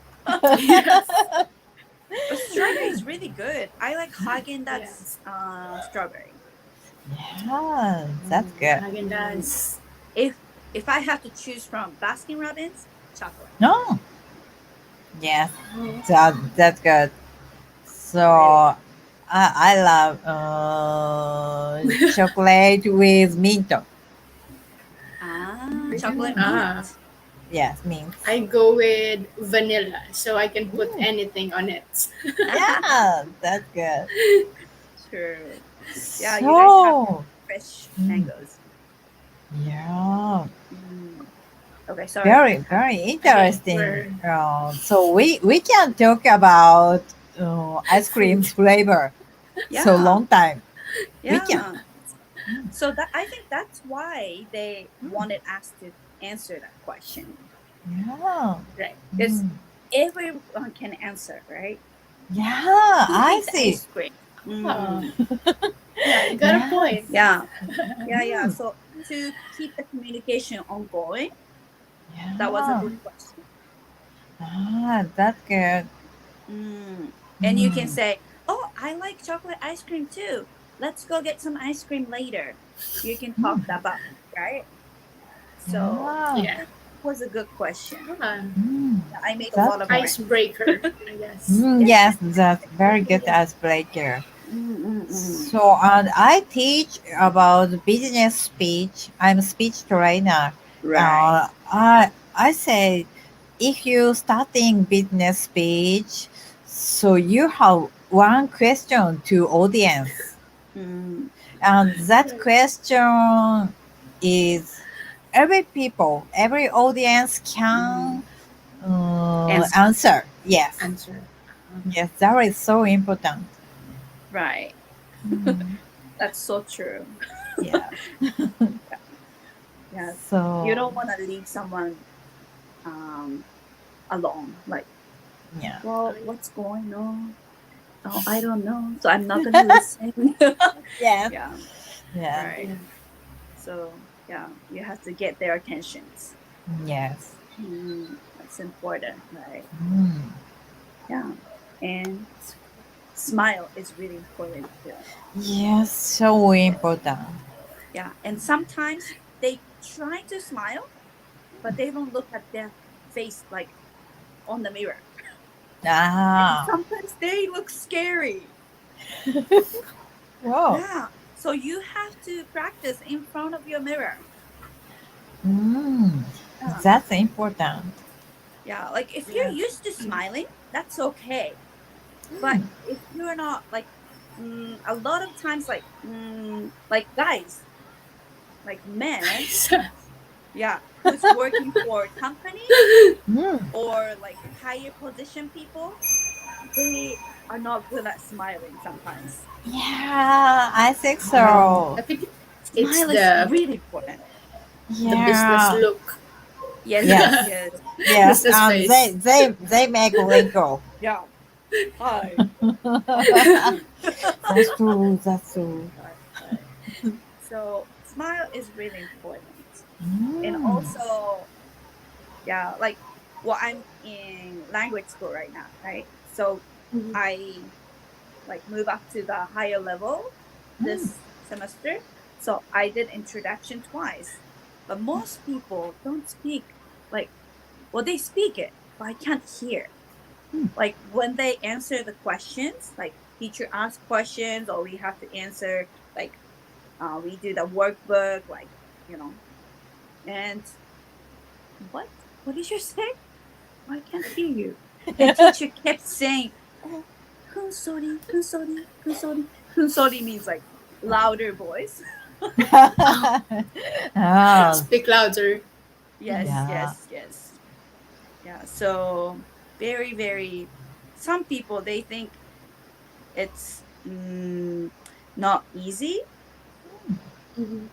[SPEAKER 3] Yes.
[SPEAKER 2] But strawberry is really good. I like Haagen-Dazs strawberry.
[SPEAKER 1] Yeah, that's good.
[SPEAKER 3] Haagen-Dazs.
[SPEAKER 2] If I have to choose from Baskin Robbins, chocolate.
[SPEAKER 1] No. Yes,
[SPEAKER 3] Oh,
[SPEAKER 1] that's good. So I love chocolate with mint.
[SPEAKER 2] Chocolate
[SPEAKER 3] Ah.
[SPEAKER 2] mint.
[SPEAKER 1] Yes, mint.
[SPEAKER 3] I go with vanilla, so I can put anything on it.
[SPEAKER 1] Yeah, that's good.
[SPEAKER 2] True. Yeah, you guys have
[SPEAKER 1] So,
[SPEAKER 2] fresh mangoes.
[SPEAKER 1] yeah,
[SPEAKER 2] Okay, sorry.
[SPEAKER 1] very, very interesting.
[SPEAKER 3] we're-
[SPEAKER 1] So we can talk about ice cream flavor
[SPEAKER 2] Yeah.
[SPEAKER 1] so long time.
[SPEAKER 2] Yeah.
[SPEAKER 1] can.
[SPEAKER 2] So that I think that's why they wanted us to answer that question.
[SPEAKER 1] Yeah.
[SPEAKER 2] Right. Because
[SPEAKER 1] Mm.
[SPEAKER 2] everyone can answer, right?
[SPEAKER 1] Yeah,
[SPEAKER 2] Who
[SPEAKER 1] I
[SPEAKER 2] eats
[SPEAKER 1] see.
[SPEAKER 2] ice cream?
[SPEAKER 3] Oh. Yeah, you got a point.
[SPEAKER 2] Yeah. Yeah. So to keep the communication ongoing,
[SPEAKER 1] Yeah.
[SPEAKER 2] that was a good question.
[SPEAKER 1] That's good.
[SPEAKER 2] And you can say, "Oh, I like chocolate ice cream too. Let's go get some ice cream later." You can talk about it, right? So
[SPEAKER 3] Yeah.
[SPEAKER 2] it was a good question.
[SPEAKER 1] Mm.
[SPEAKER 2] I made a lot of friends.
[SPEAKER 3] Icebreaker, I guess.
[SPEAKER 1] Yes, that's very good icebreaker. So, and I teach about business speech. I'm a speech trainer.
[SPEAKER 2] Right.
[SPEAKER 1] I say, if you starting business speech, so you have one question to audience, and that question is every audience can answer. Yes,
[SPEAKER 3] Answer.
[SPEAKER 1] yes, that is so important.
[SPEAKER 2] Right. That's so true.
[SPEAKER 1] Yeah.
[SPEAKER 2] Yeah.
[SPEAKER 1] So
[SPEAKER 2] You don't want to leave someone alone. Like,
[SPEAKER 1] yeah.
[SPEAKER 2] well, what's going on? Oh, I don't know. So I'm not gonna listen.
[SPEAKER 1] Yes.
[SPEAKER 2] Yeah.
[SPEAKER 1] Yeah.
[SPEAKER 2] Right.
[SPEAKER 3] Yeah.
[SPEAKER 2] So yeah, you have to get their attentions.
[SPEAKER 1] Yes.
[SPEAKER 2] That's important, right?
[SPEAKER 1] Mm.
[SPEAKER 2] Yeah. And smile is really important too.
[SPEAKER 1] Yes, so important.
[SPEAKER 2] Yeah. And sometimes they try to smile, but they don't look at their face like on the mirror.
[SPEAKER 1] Ah.
[SPEAKER 2] Sometimes they look scary.
[SPEAKER 1] Whoa.
[SPEAKER 2] Yeah. So you have to practice in front of your mirror.
[SPEAKER 1] Mm.
[SPEAKER 2] Yeah.
[SPEAKER 1] That's important.
[SPEAKER 2] Yeah. Like if you're used to smiling, that's okay. But if you're not like, a lot of times like guys, like men, yeah, who's working for a company
[SPEAKER 1] Mm.
[SPEAKER 2] or like higher position people, they are not good at smiling sometimes.
[SPEAKER 1] Yeah, I think so.
[SPEAKER 3] I think it's
[SPEAKER 2] Smile
[SPEAKER 3] the
[SPEAKER 2] is really important.
[SPEAKER 3] business
[SPEAKER 1] Yeah.
[SPEAKER 3] look.
[SPEAKER 2] Yes,
[SPEAKER 1] Yes.
[SPEAKER 2] yes,
[SPEAKER 1] Yes.
[SPEAKER 3] Business face.
[SPEAKER 1] They make wrinkle.
[SPEAKER 2] yeah. Hi.
[SPEAKER 1] That's true. That's true.
[SPEAKER 2] Right. So smile is really important.
[SPEAKER 1] Mm.
[SPEAKER 2] And also, yeah, like, well, I'm in language school right now, right? So
[SPEAKER 3] Mhm.
[SPEAKER 2] I like move up to the higher level this semester. So I did introduction twice. But most people don't speak like, well, they speak it, but I can't hear. Like when they answer the questions, like teacher asks questions or we have to answer, like we do the workbook, like, and what did you say? I can't hear you. And teacher kept saying, "Oh, kunsori, kunsori, kunsori." Kunsori means like louder voice.
[SPEAKER 1] Ah.
[SPEAKER 3] Speak louder.
[SPEAKER 2] Yes,
[SPEAKER 1] Yeah.
[SPEAKER 2] yes. Yeah. So very, very. Some people they think it's not easy,
[SPEAKER 3] Mhm.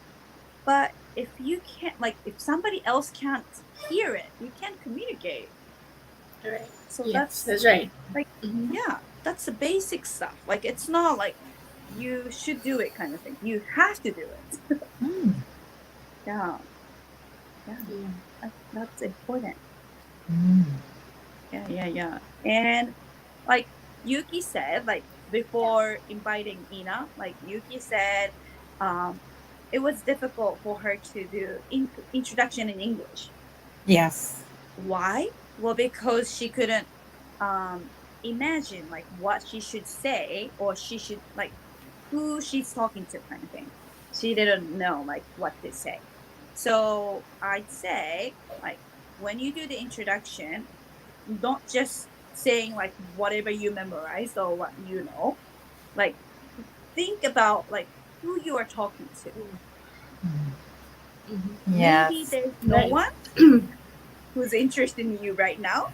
[SPEAKER 2] but if you can't, like, if somebody else can't hear it, you can't communicate.
[SPEAKER 3] Right.
[SPEAKER 2] So
[SPEAKER 3] Yes, that's right.
[SPEAKER 2] like, yeah, that's the basic stuff. Like, it's not like you should do it kind of thing. You have to do it. Yeah. That's important. Yeah. And like Yuki said, like before inviting Ina, like Yuki said, it was difficult for her to do introduction in English.
[SPEAKER 1] Yes.
[SPEAKER 2] Why? Well, because she couldn't imagine like what she should say, or she should like who she's talking to kind of thing. She didn't know like what to say. So I'd say like when you do the introduction, don't just saying like whatever you memorized or what you know. Like think about like who you are talking to.
[SPEAKER 1] Yes.
[SPEAKER 2] Maybe there's no one who's interested in you right now,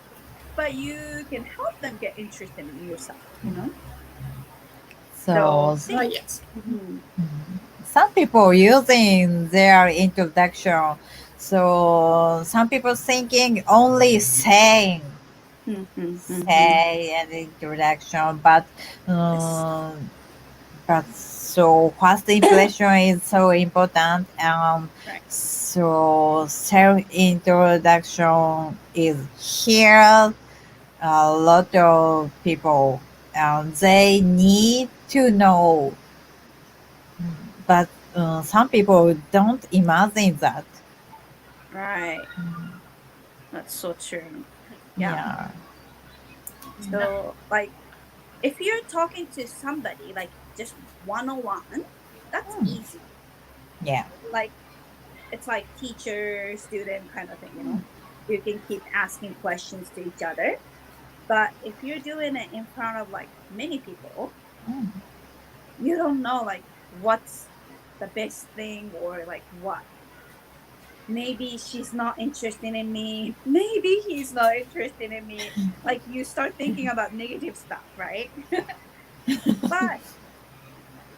[SPEAKER 2] but you can help them get interested in yourself, you know?
[SPEAKER 1] So
[SPEAKER 3] yes.
[SPEAKER 1] some people using their introduction. So some people thinking only saying say an introduction, but so first impression is so important. So self introduction is here. A lot of people they need to know, but some people don't imagine that.
[SPEAKER 2] Right. That's so true.
[SPEAKER 1] Yeah.
[SPEAKER 2] So like if you're talking to somebody like just one-on-one, that's easy.
[SPEAKER 1] Yeah.
[SPEAKER 2] Like it's like teacher student kind of thing, you know. You can keep asking questions to each other. But if you're doing it in front of like many people, you don't know like what's the best thing or like what. Maybe she's not interested in me. Maybe he's not interested in me. Like you start thinking about negative stuff, right? But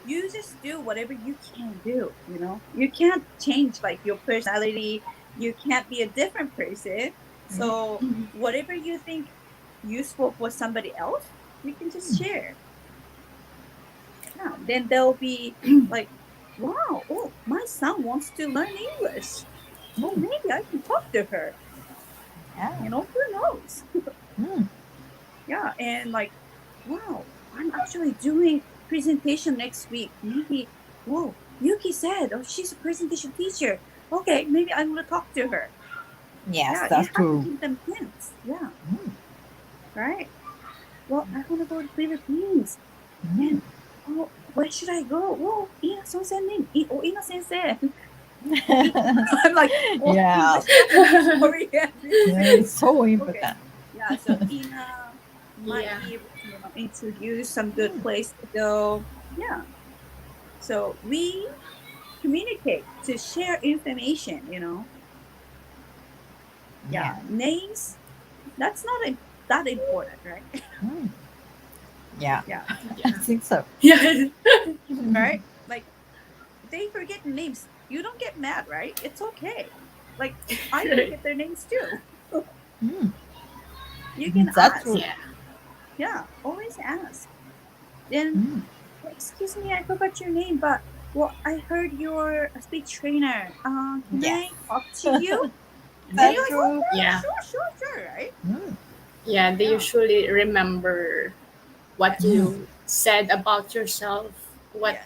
[SPEAKER 2] you just do whatever you can do, you know? You can't change like your personality. You can't be a different person. So whatever you think useful for somebody else, you can just share. Yeah, then they'll be like, wow, oh, my son wants to learn English. Oh, maybe I can talk to her.
[SPEAKER 1] Yeah.
[SPEAKER 2] You know, who knows? Yeah, and like, wow, I'm actually doing presentation next week. Maybe, whoa, Yuki said, oh, she's a presentation teacher. Okay, maybe I'm gonna talk to her.
[SPEAKER 1] Yes,
[SPEAKER 2] Yeah,
[SPEAKER 1] that's
[SPEAKER 2] you have
[SPEAKER 1] true.
[SPEAKER 2] to give them hints. Yeah. Right. Well, I want to go to Philippines. And oh, where should I go? Oh, Ina Sensei. Oh, Ina Sensei. I'm like, oh,
[SPEAKER 1] Yeah.
[SPEAKER 2] English, sorry.
[SPEAKER 1] It's so important.
[SPEAKER 2] Okay. Yeah, so Ina might be able to, you know, introduce some good place to go. Yeah. So we communicate to share information, you know. Yeah. Names, that's not that important, right?
[SPEAKER 1] Yeah.
[SPEAKER 2] Yeah.
[SPEAKER 1] I think so.
[SPEAKER 3] Yeah.
[SPEAKER 2] Right? Like they forget names. You don't get mad, right? It's okay. Like I forget their names too. You can
[SPEAKER 1] That's
[SPEAKER 2] ask.
[SPEAKER 1] true.
[SPEAKER 2] Yeah, always ask. Then, excuse me, I forgot your name, but well, I heard you're a speech trainer. Can I talk to you?
[SPEAKER 1] That's
[SPEAKER 2] Like,
[SPEAKER 1] true.
[SPEAKER 2] oh,
[SPEAKER 3] Yeah.
[SPEAKER 2] Sure, right?
[SPEAKER 3] Yeah, they usually remember what you said about yourself, what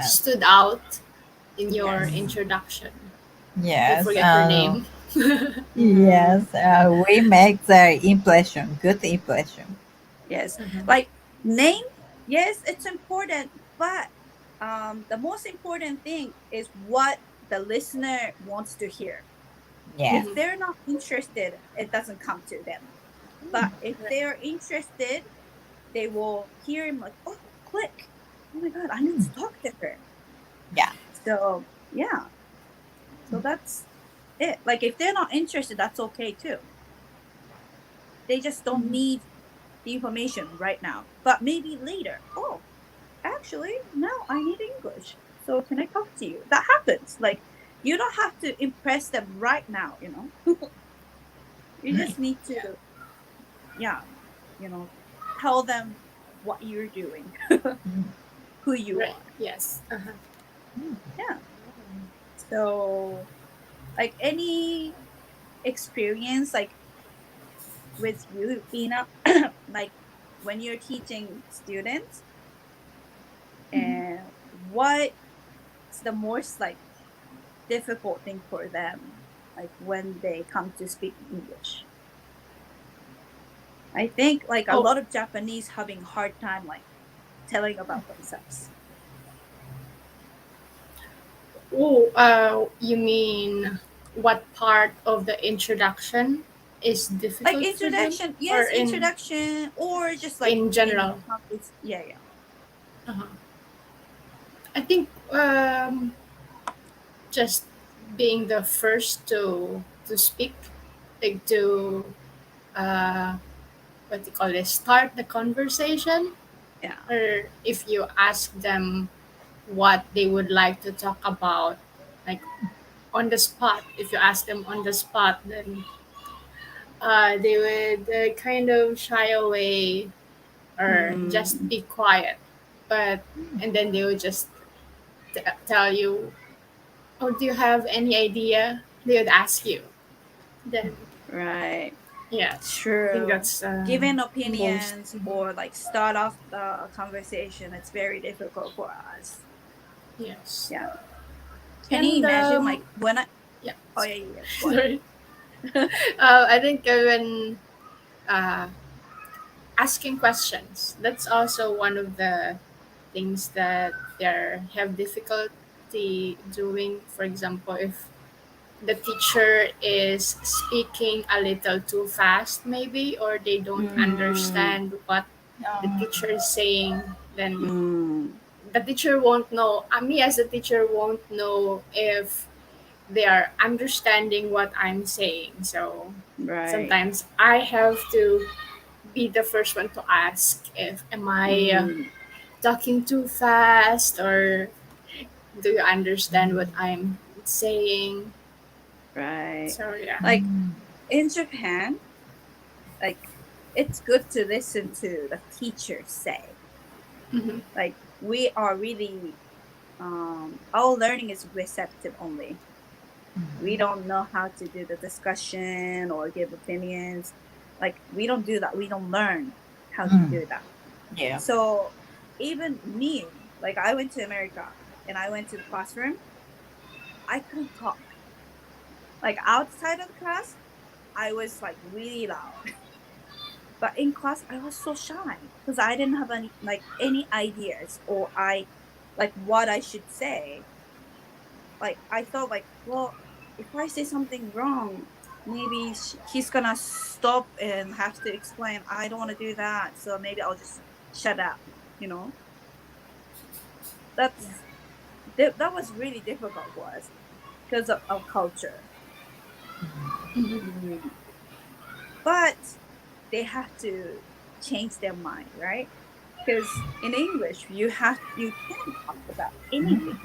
[SPEAKER 3] stood out in your introduction. They
[SPEAKER 1] Yes.
[SPEAKER 3] forget your name.
[SPEAKER 1] Yes. We make the impression, good impression.
[SPEAKER 2] Yes. Like name, yes, it's important, but the most important thing is what the listener wants to hear.
[SPEAKER 1] Yeah.
[SPEAKER 2] If they're not interested, it doesn't come to them. But if they're interested, they will hear him like, oh, click. Oh my God, I need to talk to her.
[SPEAKER 1] Yeah.
[SPEAKER 2] So, yeah. So that's it. Like, if they're not interested, that's okay too. They just don't need the information right now. But maybe later, oh, actually, now I need English. So can I talk to you? That happens. Like, you don't have to impress them right now, you know. You just need to, yeah, you know, tell them what you're doing, who you
[SPEAKER 3] Right.
[SPEAKER 2] are.
[SPEAKER 3] Yes. Uh-huh.
[SPEAKER 2] Yeah. So, like any experience, like with you, Ina, like when you're teaching students, and what's the most like difficult thing for them, like when they come to speak English? I think like a
[SPEAKER 3] Oh.
[SPEAKER 2] lot of Japanese having hard time like telling about themselves.
[SPEAKER 3] Oh, you mean what part of the introduction is
[SPEAKER 2] Like
[SPEAKER 3] difficult for them,
[SPEAKER 2] introduction,
[SPEAKER 3] or
[SPEAKER 2] yes, introduction, or just like
[SPEAKER 3] in general?
[SPEAKER 2] Yeah, yeah.
[SPEAKER 3] Uh-huh. I think just being the first to speak, like to what do you call it, start the conversation,
[SPEAKER 2] Yeah.
[SPEAKER 3] or if you ask them what they would like to talk about, like on the spot. If you ask them on the spot, then they would kind of shy away or just
[SPEAKER 2] Mm,
[SPEAKER 3] be quiet. But and then they would just tell you, "Oh, do you have any idea?" They would ask you. Then
[SPEAKER 2] right.
[SPEAKER 3] yes, I think
[SPEAKER 2] True.
[SPEAKER 3] that's
[SPEAKER 2] Giving
[SPEAKER 3] most.
[SPEAKER 2] opinions or like start off the conversation, it's very difficult for us.
[SPEAKER 3] Yes,
[SPEAKER 2] Yeah. Can you
[SPEAKER 3] and
[SPEAKER 2] imagine like when I
[SPEAKER 3] yeah.
[SPEAKER 2] oh yeah, yeah, yeah. Go ahead.
[SPEAKER 3] Sorry. I think when uh, asking questions, that's also one of the things that they have difficulty doing. For example, if the teacher is speaking a little too fast, maybe, or they don't
[SPEAKER 2] Mm,
[SPEAKER 3] understand what the teacher is saying, then
[SPEAKER 2] mm,
[SPEAKER 3] the teacher won't know. Me as a teacher won't know if they are understanding what I'm saying. So
[SPEAKER 2] right.
[SPEAKER 3] sometimes I have to be the first one to ask if am I
[SPEAKER 2] Mm,
[SPEAKER 3] talking too fast, or do you understand what I'm saying?
[SPEAKER 2] right.
[SPEAKER 3] So yeah.
[SPEAKER 2] Like in Japan, like it's good to listen to the teacher say.
[SPEAKER 3] Mm-hmm.
[SPEAKER 2] Like we are really our learning is receptive only. We don't know how to do the discussion or give opinions. Like we don't do that. We don't learn how to do that.
[SPEAKER 1] Yeah.
[SPEAKER 2] So even me, like I went to America and I went to the classroom, I couldn't talk. Like outside of the class, I was like really loud. But in class, I was so shy because I didn't have any ideas or I like what I should say. Like I thought like, well, if I say something wrong, maybe he's gonna stop and have to explain. I don't want to do that, so maybe I'll just shut up. You know, that's that was really difficult for us because of our culture.
[SPEAKER 3] Mm-hmm.
[SPEAKER 2] Mm. But they have to change their mind, right? Because in English, you can talk about anything.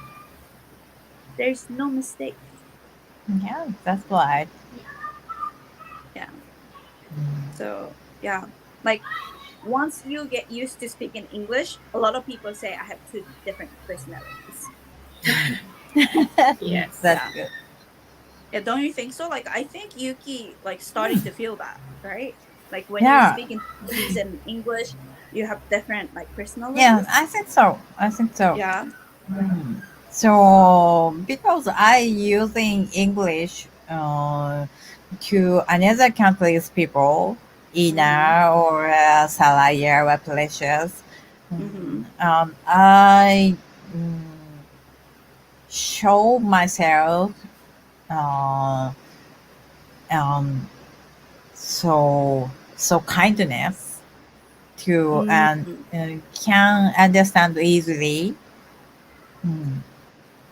[SPEAKER 2] There's no mistakes.
[SPEAKER 1] Yeah, that's right.
[SPEAKER 2] Yeah. So yeah, like once you get used to speaking English, a lot of people say I have two different personalities.
[SPEAKER 3] Yes.
[SPEAKER 1] That's
[SPEAKER 2] Yeah.
[SPEAKER 1] good.
[SPEAKER 2] Yeah, don't you think so? Like I think Yuki like starting to feel that, right? Like when you're
[SPEAKER 1] Yeah.
[SPEAKER 2] speaking Japanese and English, you have different like
[SPEAKER 1] Yeah,
[SPEAKER 2] personalities.
[SPEAKER 1] I think so. I think so.
[SPEAKER 2] Yeah.
[SPEAKER 1] So because I using English to another country's people,
[SPEAKER 2] Mm-hmm.
[SPEAKER 1] Ina or Salaya or places,
[SPEAKER 2] Mm-hmm.
[SPEAKER 1] I show myself uh, um, so kindness to and
[SPEAKER 2] Mm-hmm.
[SPEAKER 1] can understand easily. Mm.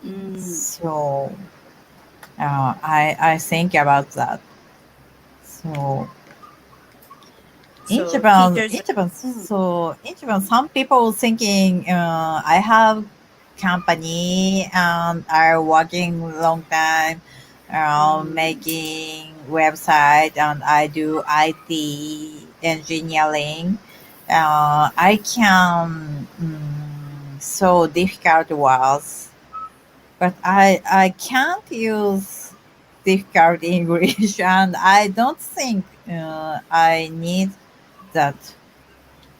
[SPEAKER 2] Mm.
[SPEAKER 1] So I think about that. So in
[SPEAKER 2] So
[SPEAKER 1] Japan,
[SPEAKER 2] teachers. Mm.
[SPEAKER 1] some people thinking I have company and are working long time making website and I do IT engineering. I can so difficult words, but I can't use difficult English, and I don't think I need that.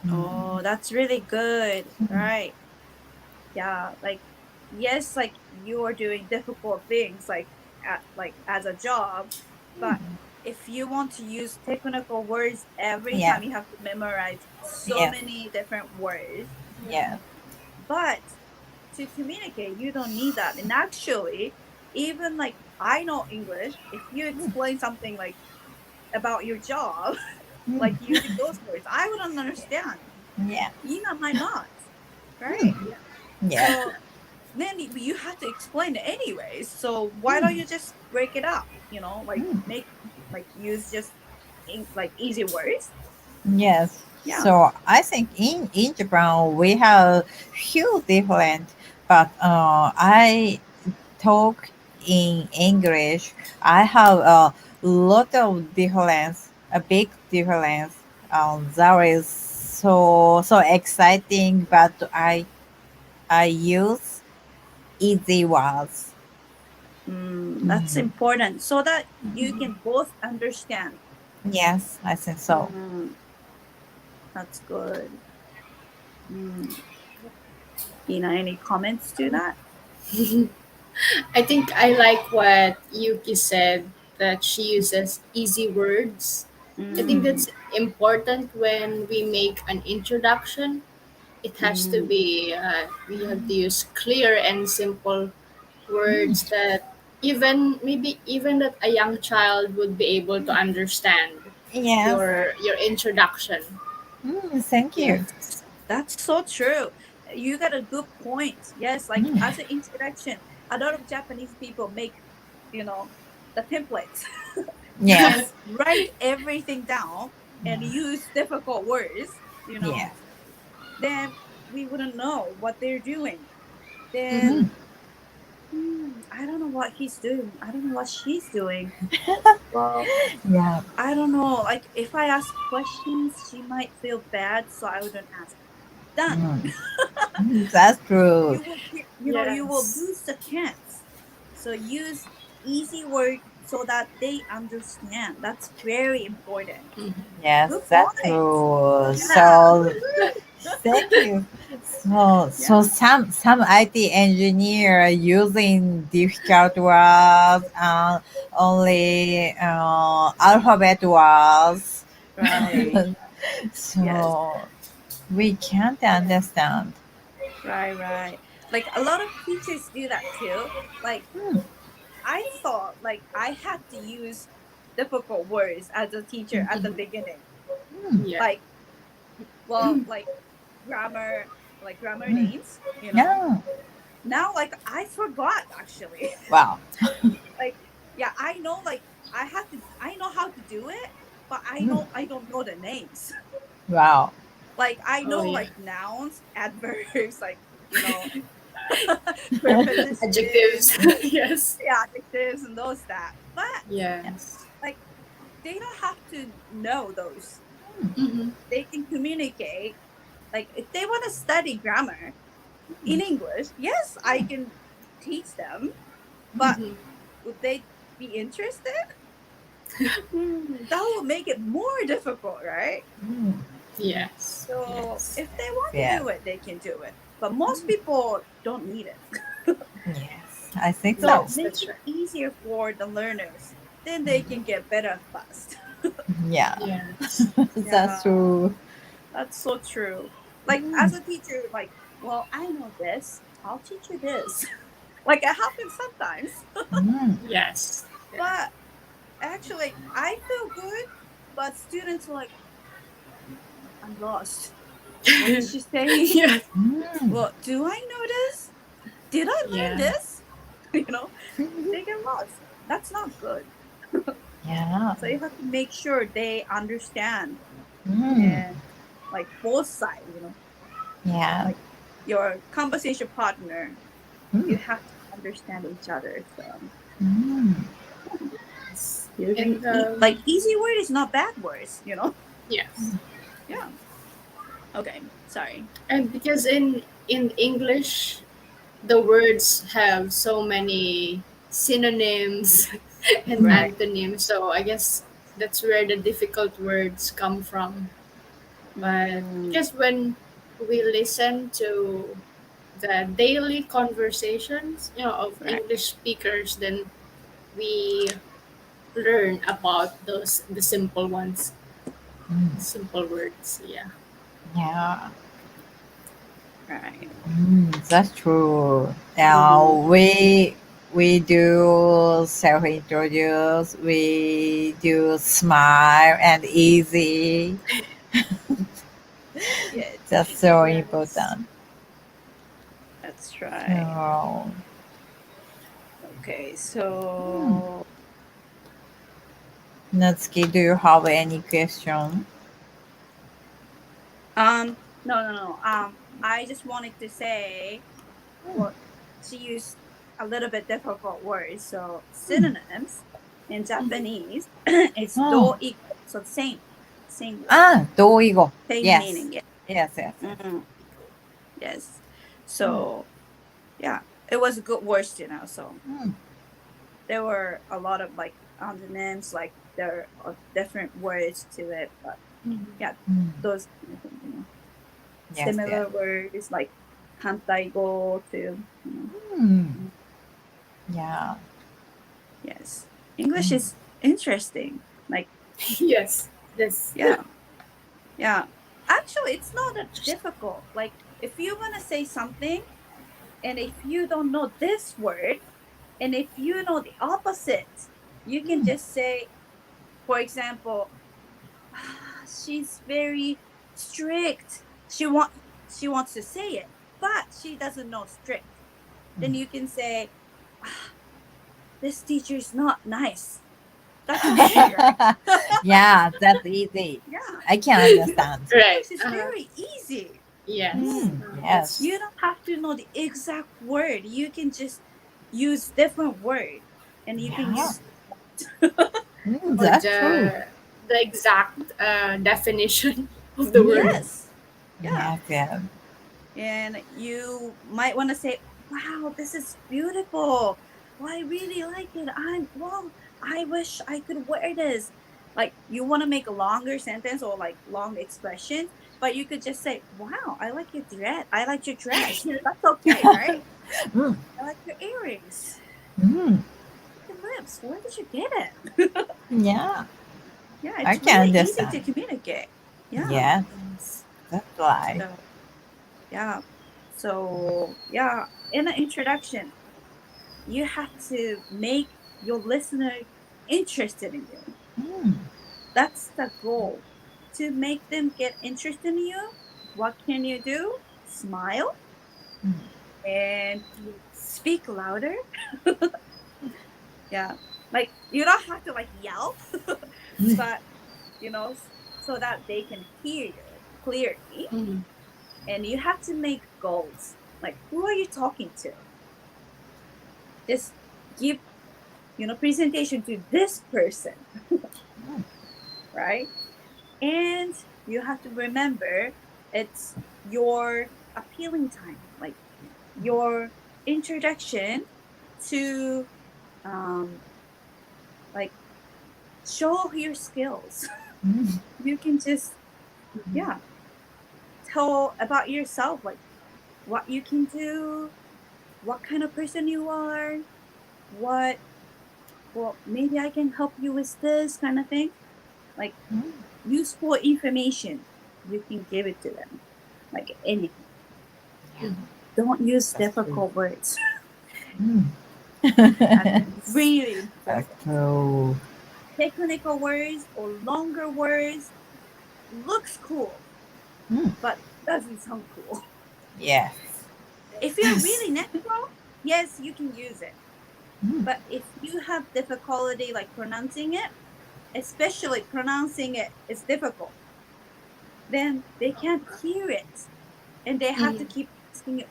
[SPEAKER 2] Oh, that's really good. Right. Yeah, like yes, like you're doing difficult things like as a job, but if you want to use technical words every
[SPEAKER 1] Yeah,
[SPEAKER 2] time you have to memorize so
[SPEAKER 1] yeah,
[SPEAKER 2] many different words,
[SPEAKER 1] yeah,
[SPEAKER 2] but to communicate you don't need that. And actually, even like I know English, if you explain something like about your job, like using those words, I wouldn't understand.
[SPEAKER 1] yeah,
[SPEAKER 2] Ina might not, right?
[SPEAKER 1] yeah,
[SPEAKER 2] So then you have to explain it anyways. So why don't you just break it up? You know, like make like use just like easy words.
[SPEAKER 1] yes.
[SPEAKER 2] Yeah.
[SPEAKER 1] So I think in Japan we have few different, but I talk in English. I have a lot of difference, a big difference. That is so exciting, but I use easy words.
[SPEAKER 2] That's important so that you can both understand.
[SPEAKER 1] Yes, I think so.
[SPEAKER 2] That's good. Ina, any comments to that?
[SPEAKER 3] I think I like what Yuki said, that she uses easy words. I think that's important when we make an introduction. It has to be, we have to use clear and simple words that even that a young child would be able to understand
[SPEAKER 1] Yes.
[SPEAKER 3] your introduction.
[SPEAKER 1] Thank you.
[SPEAKER 2] Yes, that's so true. You got a good point. Yes, like as an introduction, a lot of Japanese people make, you know, the templates and
[SPEAKER 1] Yes.
[SPEAKER 2] write everything down and use difficult words, you know,
[SPEAKER 1] Yes.
[SPEAKER 2] then we wouldn't know what they're doing. Then,
[SPEAKER 3] Mm-hmm.
[SPEAKER 2] I don't know what he's doing. I don't know what she's doing. Well,
[SPEAKER 1] Yeah.
[SPEAKER 2] I don't know. Like, if I ask questions, she might feel bad, so I wouldn't ask. Done.
[SPEAKER 1] That's true.
[SPEAKER 2] You will you will
[SPEAKER 3] Yes.
[SPEAKER 2] lose the chance. So use easy word so that they understand. That's very important.
[SPEAKER 1] Yes,
[SPEAKER 2] Good
[SPEAKER 1] that's
[SPEAKER 2] point.
[SPEAKER 1] true.
[SPEAKER 2] Yeah.
[SPEAKER 1] So thank you. So
[SPEAKER 2] Yeah.
[SPEAKER 1] some IT engineer using difficult words and only alphabet words.
[SPEAKER 2] Right. Yes.
[SPEAKER 1] So we can't understand.
[SPEAKER 2] Right, right. Like a lot of teachers do that too. Like I thought like I had to use difficult words as a teacher at the beginning.
[SPEAKER 3] Yeah.
[SPEAKER 2] Like well, like grammar names, you know.
[SPEAKER 1] Yeah.
[SPEAKER 2] Now like I forgot actually.
[SPEAKER 1] Wow.
[SPEAKER 2] Like yeah, I know like I know how to do it, but I don't know the names.
[SPEAKER 1] Wow.
[SPEAKER 2] Like I
[SPEAKER 3] Oh
[SPEAKER 2] know
[SPEAKER 3] yeah.
[SPEAKER 2] like nouns, adverbs, like you know prepositions,
[SPEAKER 3] Adjectives. Yes.
[SPEAKER 2] yeah, adjectives and those that. But
[SPEAKER 3] Yes.
[SPEAKER 2] like they don't have to know those.
[SPEAKER 3] Mm-hmm.
[SPEAKER 2] They can communicate. Like if they want to study grammar in English, yes, I can teach them. But
[SPEAKER 3] Mm-hmm.
[SPEAKER 2] would they be interested? That will make it more difficult, right?
[SPEAKER 3] Yes.
[SPEAKER 2] So
[SPEAKER 3] Yes.
[SPEAKER 2] if they want to
[SPEAKER 1] Yeah.
[SPEAKER 2] do it, they can do it. But most people don't need it.
[SPEAKER 1] Yes. I think so.
[SPEAKER 2] So
[SPEAKER 3] Yes,
[SPEAKER 2] make
[SPEAKER 3] that's
[SPEAKER 2] it
[SPEAKER 3] right.
[SPEAKER 2] easier for the learners. Then they can get better fast.
[SPEAKER 1] Yeah.
[SPEAKER 3] Yes.
[SPEAKER 1] That's
[SPEAKER 2] Yeah,
[SPEAKER 1] true.
[SPEAKER 2] that's so true. Like as a teacher, like, well, I know this. I'll teach you this. Like it happens sometimes.
[SPEAKER 3] Yes.
[SPEAKER 2] But actually I feel good, but students are like, I'm lost. What is she saying?
[SPEAKER 3] Yes.
[SPEAKER 2] Well, do I know this? Did I learn
[SPEAKER 3] Yeah.
[SPEAKER 2] this? You know, they get lost. That's not good.
[SPEAKER 1] Yeah.
[SPEAKER 2] So you have to make sure they understand
[SPEAKER 1] Mm.
[SPEAKER 2] and like both sides, you know,
[SPEAKER 1] Yeah.
[SPEAKER 2] like your conversation partner. You have to understand each other. So.
[SPEAKER 3] And,
[SPEAKER 2] like easy word is not bad words,
[SPEAKER 3] yes.
[SPEAKER 2] Yeah. Okay, sorry.
[SPEAKER 3] And because in English, the words have so many synonyms and
[SPEAKER 1] Right.
[SPEAKER 3] antonyms, so I guess that's where the difficult words come from. But because when we listen to the daily conversations, of
[SPEAKER 2] Right.
[SPEAKER 3] English speakers, then we learn about the simple ones, simple words. Yeah.
[SPEAKER 1] Yeah.
[SPEAKER 2] Right.
[SPEAKER 1] That's true. We do self-introduce. We do smile and easy.
[SPEAKER 2] Yeah,
[SPEAKER 1] That's so
[SPEAKER 3] Yes.
[SPEAKER 1] important.
[SPEAKER 2] that's right.
[SPEAKER 1] Oh.
[SPEAKER 2] Okay, so
[SPEAKER 1] Natsuki, do you have any question?
[SPEAKER 2] no. I just wanted to say, well, she used a little bit difficult words. So synonyms in Japanese, it's do iko. So same word,
[SPEAKER 1] 同意語.
[SPEAKER 2] same
[SPEAKER 1] Yes.
[SPEAKER 2] meaning.
[SPEAKER 1] Yes.
[SPEAKER 2] Yes. So yeah, it was good words, So there were a lot of like antonyms, like there are different words to it, but yeah, those kind of things,
[SPEAKER 1] Yes,
[SPEAKER 2] similar words like 反対語 to,
[SPEAKER 1] Yeah.
[SPEAKER 2] Yes. English is interesting. Like,
[SPEAKER 3] Yes. This.
[SPEAKER 2] yeah. Yeah. Actually, it's not that difficult. Like, if you want to say something, and if you don't know this word, and if you know the opposite, you can just say, for example, she's very strict. She wants to say it, but she doesn't know strict. Then you can say, this teacher is not nice. That's okay, right?
[SPEAKER 1] Yeah, that's easy.
[SPEAKER 2] Yeah.
[SPEAKER 1] I can understand.
[SPEAKER 3] Right.
[SPEAKER 2] English is very easy.
[SPEAKER 3] Yes.
[SPEAKER 1] Yes.
[SPEAKER 2] You don't have to know the exact word. You can just use different word, and you can
[SPEAKER 1] Yeah.
[SPEAKER 2] use.
[SPEAKER 3] Or
[SPEAKER 1] That's true.
[SPEAKER 3] the exact definition of the word.
[SPEAKER 2] Yes. Yeah.
[SPEAKER 1] Yes.
[SPEAKER 2] And you might want to say, "Wow, this is beautiful. Well, I really like it. I wish I could wear this." Like you want to make a longer sentence or like long expression, but you could just say, "Wow, I like your dress. I like your dress." That's okay, right?
[SPEAKER 1] Mm.
[SPEAKER 2] I like your earrings.
[SPEAKER 1] Mm.
[SPEAKER 2] Your lips. Where did you get it?
[SPEAKER 1] Yeah.
[SPEAKER 2] Yeah,
[SPEAKER 1] I
[SPEAKER 2] it's
[SPEAKER 1] can
[SPEAKER 2] really easy
[SPEAKER 1] understand.
[SPEAKER 2] to communicate. Yeah.
[SPEAKER 1] Yes. That's why.
[SPEAKER 2] So, yeah. So, yeah, in an introduction, you have to make your listener interested in you. That's the goal. To make them get interested in you, what can you do? Smile and speak louder. Yeah. Like you don't have to like yell, but so that they can hear you clearly. And you have to make goals. Like who are you talking to? Just give presentation to this person, right? And you have to remember it's your appealing time, like your introduction to like show your skills. You can just tell about yourself, like what you can do, what kind of person you are, maybe I can help you with this kind of thing. Like useful information, you can give it to them, like anything. Don't use difficult words. That's really important.
[SPEAKER 1] True.
[SPEAKER 2] Technical words or longer words looks cool, but doesn't sound cool.
[SPEAKER 1] Yes.
[SPEAKER 2] If you're really natural, yes, you can use it. But if you have difficulty like pronouncing it, especially pronouncing it is difficult, then they can't hear it. And they have to keep asking you,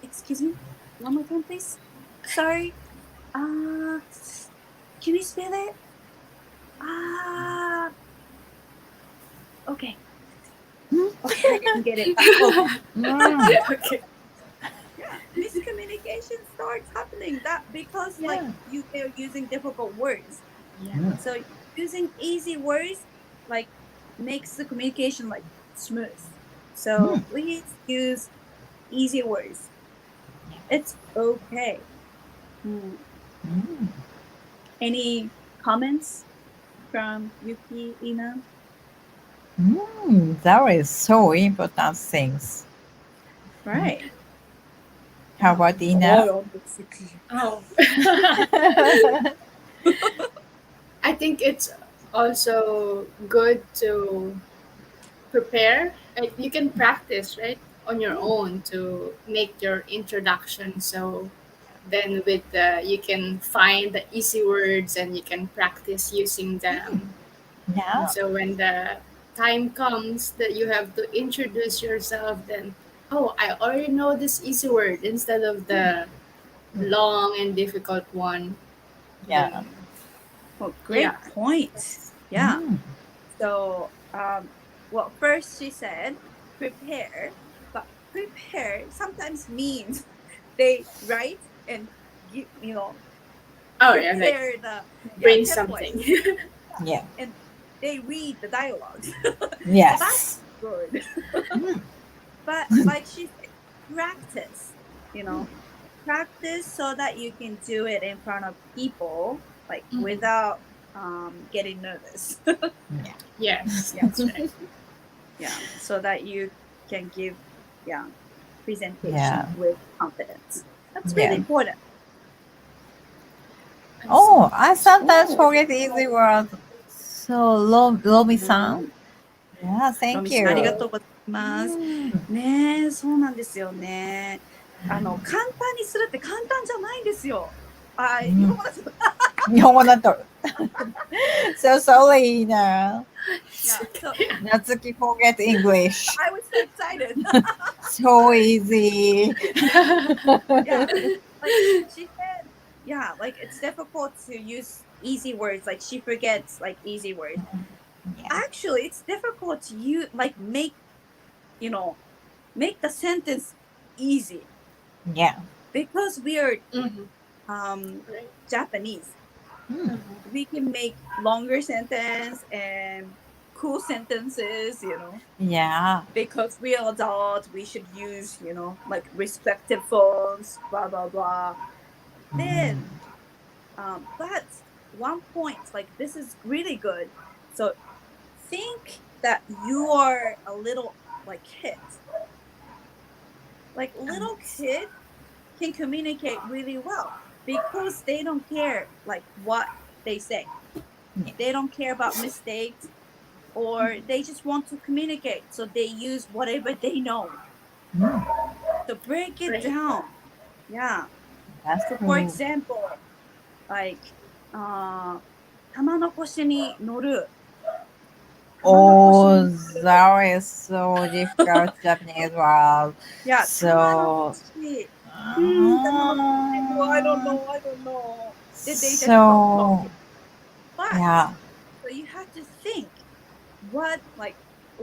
[SPEAKER 2] excuse me, One more time, please. Sorry. Can you spell it? Okay. Okay, I can get it.
[SPEAKER 3] Okay.
[SPEAKER 2] Yeah, miscommunication starts happening because they're using difficult words.
[SPEAKER 3] Yeah.
[SPEAKER 2] So using easy words makes the communication smooth. So please use easy words. It's okay. Any comments from Yuki, Ina?
[SPEAKER 1] That is so important things.
[SPEAKER 2] Right.
[SPEAKER 1] How about Ina?
[SPEAKER 3] Oh. I think it's also good to prepare. You can practice, right, on your own to make your introduction. So then you can find the easy words and you can practice using them.
[SPEAKER 1] Yeah.
[SPEAKER 3] So when the time comes that you have to introduce yourself, then I already know this easy word instead of the long and difficult one.
[SPEAKER 1] Yeah.
[SPEAKER 2] Well, great point. Yeah. So, first she said prepare, but prepare sometimes means they write and prepare
[SPEAKER 3] bring
[SPEAKER 2] templates.
[SPEAKER 3] something.
[SPEAKER 1] Yeah.
[SPEAKER 2] And they read the dialogues.
[SPEAKER 1] Yes.
[SPEAKER 2] So that's good. But like she said, practice, practice so that you can do it in front of people, without getting nervous.
[SPEAKER 3] Yes, that's right.
[SPEAKER 2] Yeah, so that you can give presentation with confidence. That's really important.
[SPEAKER 1] Oh, I sometimes forget easy words. So, Lomi-san. Yeah, thank you.
[SPEAKER 2] ありがとうございます。ねえ、そうなんですよね。簡単にするって簡単じゃないんですよ。日本語だっちゃった。
[SPEAKER 1] 日本語だと。So sorry, Ina. Natsuki forget English.
[SPEAKER 2] I was so excited.
[SPEAKER 1] So easy.
[SPEAKER 2] Yeah, she said, it's difficult to use easy words. Like she forgets easy words. Yeah. Actually, it's difficult to make the sentence easy.
[SPEAKER 1] Yeah.
[SPEAKER 2] Because we are Japanese. We can make longer sentence and cool sentences,
[SPEAKER 1] Yeah.
[SPEAKER 2] Because we are adults, we should use, respective phones, blah, blah, blah. Then, but one point, this is really good. So think that you are a little kid. Little kid can communicate really well because they don't care what they say. Yeah. They don't care about mistakes, or they just want to communicate, so they use whatever they know. So break it down. Yeah. So for example, 玉の腰に乗る.
[SPEAKER 1] Oh, that is so difficult Japanese word.
[SPEAKER 2] Yeah.
[SPEAKER 1] So.
[SPEAKER 2] I don't know. So you have to think what a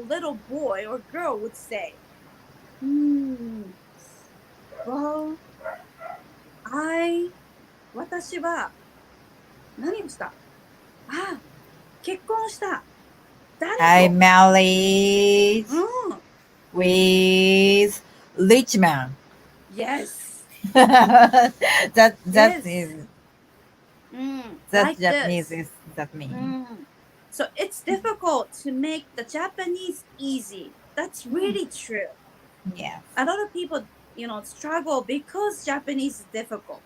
[SPEAKER 2] little boy or girl would say. Well, 私は何をした? 結婚した.
[SPEAKER 1] I married with rich man.
[SPEAKER 2] Yes.
[SPEAKER 1] that
[SPEAKER 2] yes.
[SPEAKER 1] is
[SPEAKER 2] that
[SPEAKER 1] Japanese is that mean.
[SPEAKER 2] So it's difficult to make the Japanese easy. That's really true.
[SPEAKER 1] Yeah.
[SPEAKER 2] A lot of people, struggle because Japanese is difficult.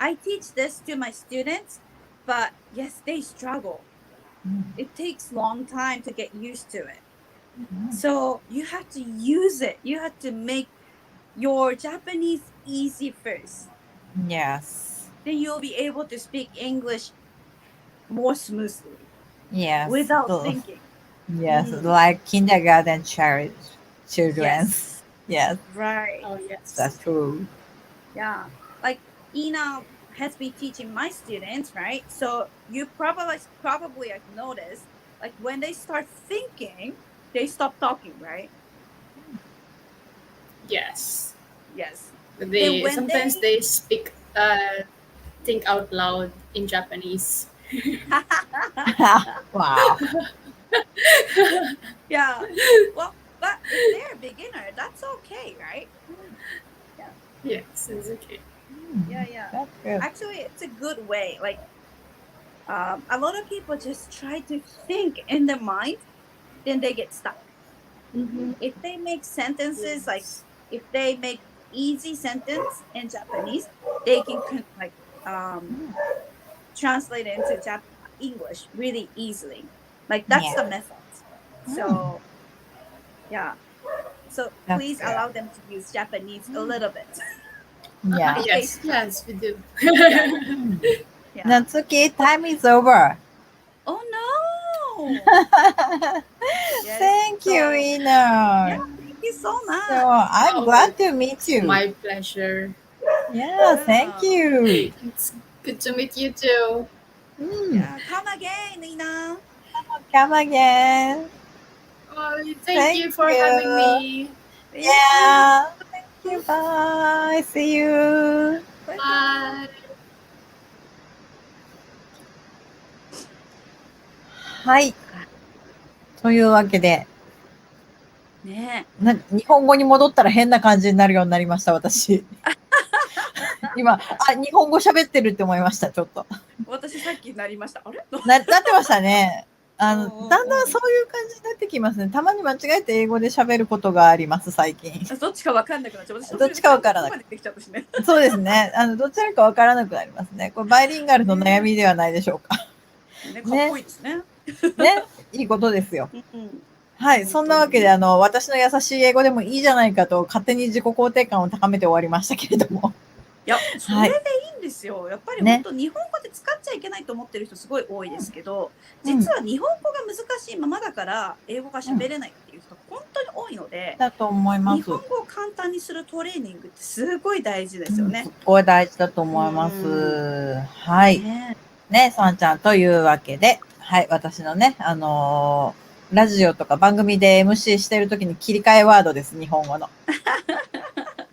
[SPEAKER 2] I teach this to my students, but yes, they struggle. It takes long time to get used to it. So you have to use it. You have to make your Japanese easy first.
[SPEAKER 1] Yes.
[SPEAKER 2] Then you'll be able to speak English more smoothly.
[SPEAKER 1] Yes.
[SPEAKER 2] Without thinking.
[SPEAKER 1] Yes, like kindergarten children.
[SPEAKER 2] Yes.
[SPEAKER 1] Yes.
[SPEAKER 2] Right.
[SPEAKER 3] Oh, yes.
[SPEAKER 1] That's true.
[SPEAKER 2] Yeah, like Ina has been teaching my students, right? So you probably like noticed, like when they start thinking, they stop talking, right?
[SPEAKER 3] Yes.
[SPEAKER 2] Yes.
[SPEAKER 3] They
[SPEAKER 2] when
[SPEAKER 3] sometimes
[SPEAKER 2] they
[SPEAKER 3] they speak think out loud in Japanese.
[SPEAKER 1] Wow.
[SPEAKER 2] Yeah. Well, but if they're a beginner, that's okay, right?
[SPEAKER 3] Yes, it's okay.
[SPEAKER 2] Yeah.
[SPEAKER 1] That's good.
[SPEAKER 2] Actually, it's a good way. Like, a lot of people just try to think in their mind, then they get stuck. If they make sentences, like
[SPEAKER 3] Yes.
[SPEAKER 2] if they make easy sentence in Japanese, they can like translate it into English really easily. Like that's
[SPEAKER 1] Yeah.
[SPEAKER 2] the method. So yeah. So
[SPEAKER 1] That's
[SPEAKER 2] please
[SPEAKER 1] good.
[SPEAKER 2] allow them to use Japanese a little bit.
[SPEAKER 1] Yeah.
[SPEAKER 3] Yes, yes, we do.
[SPEAKER 2] Yeah.
[SPEAKER 1] Natsuki, time is over.
[SPEAKER 2] Oh no! Yes,
[SPEAKER 1] Thank you,
[SPEAKER 2] so-
[SPEAKER 1] Ina.
[SPEAKER 2] Yeah, thank you so much.
[SPEAKER 1] So I'm
[SPEAKER 3] Oh,
[SPEAKER 1] glad to meet you.
[SPEAKER 3] My pleasure.
[SPEAKER 1] Yeah, thank you.
[SPEAKER 3] It's good to meet you too.
[SPEAKER 2] Yeah, come again, Nina.
[SPEAKER 1] Come again.
[SPEAKER 3] Oh, thank
[SPEAKER 1] Thank
[SPEAKER 3] you for
[SPEAKER 1] you.
[SPEAKER 3] having me.
[SPEAKER 1] Yeah. Thank you. Bye. See you.
[SPEAKER 3] Bye.
[SPEAKER 1] はい。というわけで、
[SPEAKER 2] ね
[SPEAKER 1] 日本語に戻ったら変な感じになるようになりました、私。今、日本語喋ってるって思いました、ちょっと。
[SPEAKER 2] 私さっきなりました。あれ
[SPEAKER 1] なってましたね。だん
[SPEAKER 2] うんうんうん
[SPEAKER 1] だんそういう感じになってきますね。たまに間違えて英語で喋ることがあります、最近。
[SPEAKER 2] どっちかわかんなくなっちゃう。私
[SPEAKER 1] どっちかわからなく
[SPEAKER 2] そこまでできちゃったしね。
[SPEAKER 1] そうですね。どちらかわからなくなりますね。これバイリンガルの悩みではないでしょうか。
[SPEAKER 2] ね、かっこいいですね。
[SPEAKER 1] ね、いいことですよ。
[SPEAKER 2] うん
[SPEAKER 1] はい。そんなわけで、私の優しい英語でもいいじゃないかと、勝手に自己肯定感を高めて終わりましたけれども。
[SPEAKER 2] いや、それでいいんですよ。やっぱり
[SPEAKER 1] ね
[SPEAKER 2] 本当、日本語で使っちゃいけないと思ってる人すごい多いですけど、
[SPEAKER 1] うん
[SPEAKER 2] 実は日本語が難しいままだから英語が喋れないっていう人本当に多いので、
[SPEAKER 1] だと思います。
[SPEAKER 2] 日本語を簡単にするトレーニングってすごい大事ですよね
[SPEAKER 1] すっ。ごい大事だと思います。
[SPEAKER 2] う
[SPEAKER 1] はい。
[SPEAKER 2] ね
[SPEAKER 1] ね、さんちゃんというわけで、はい、私のね、ラジオとか番組で MC してるときに切り替えワードです、日本語の。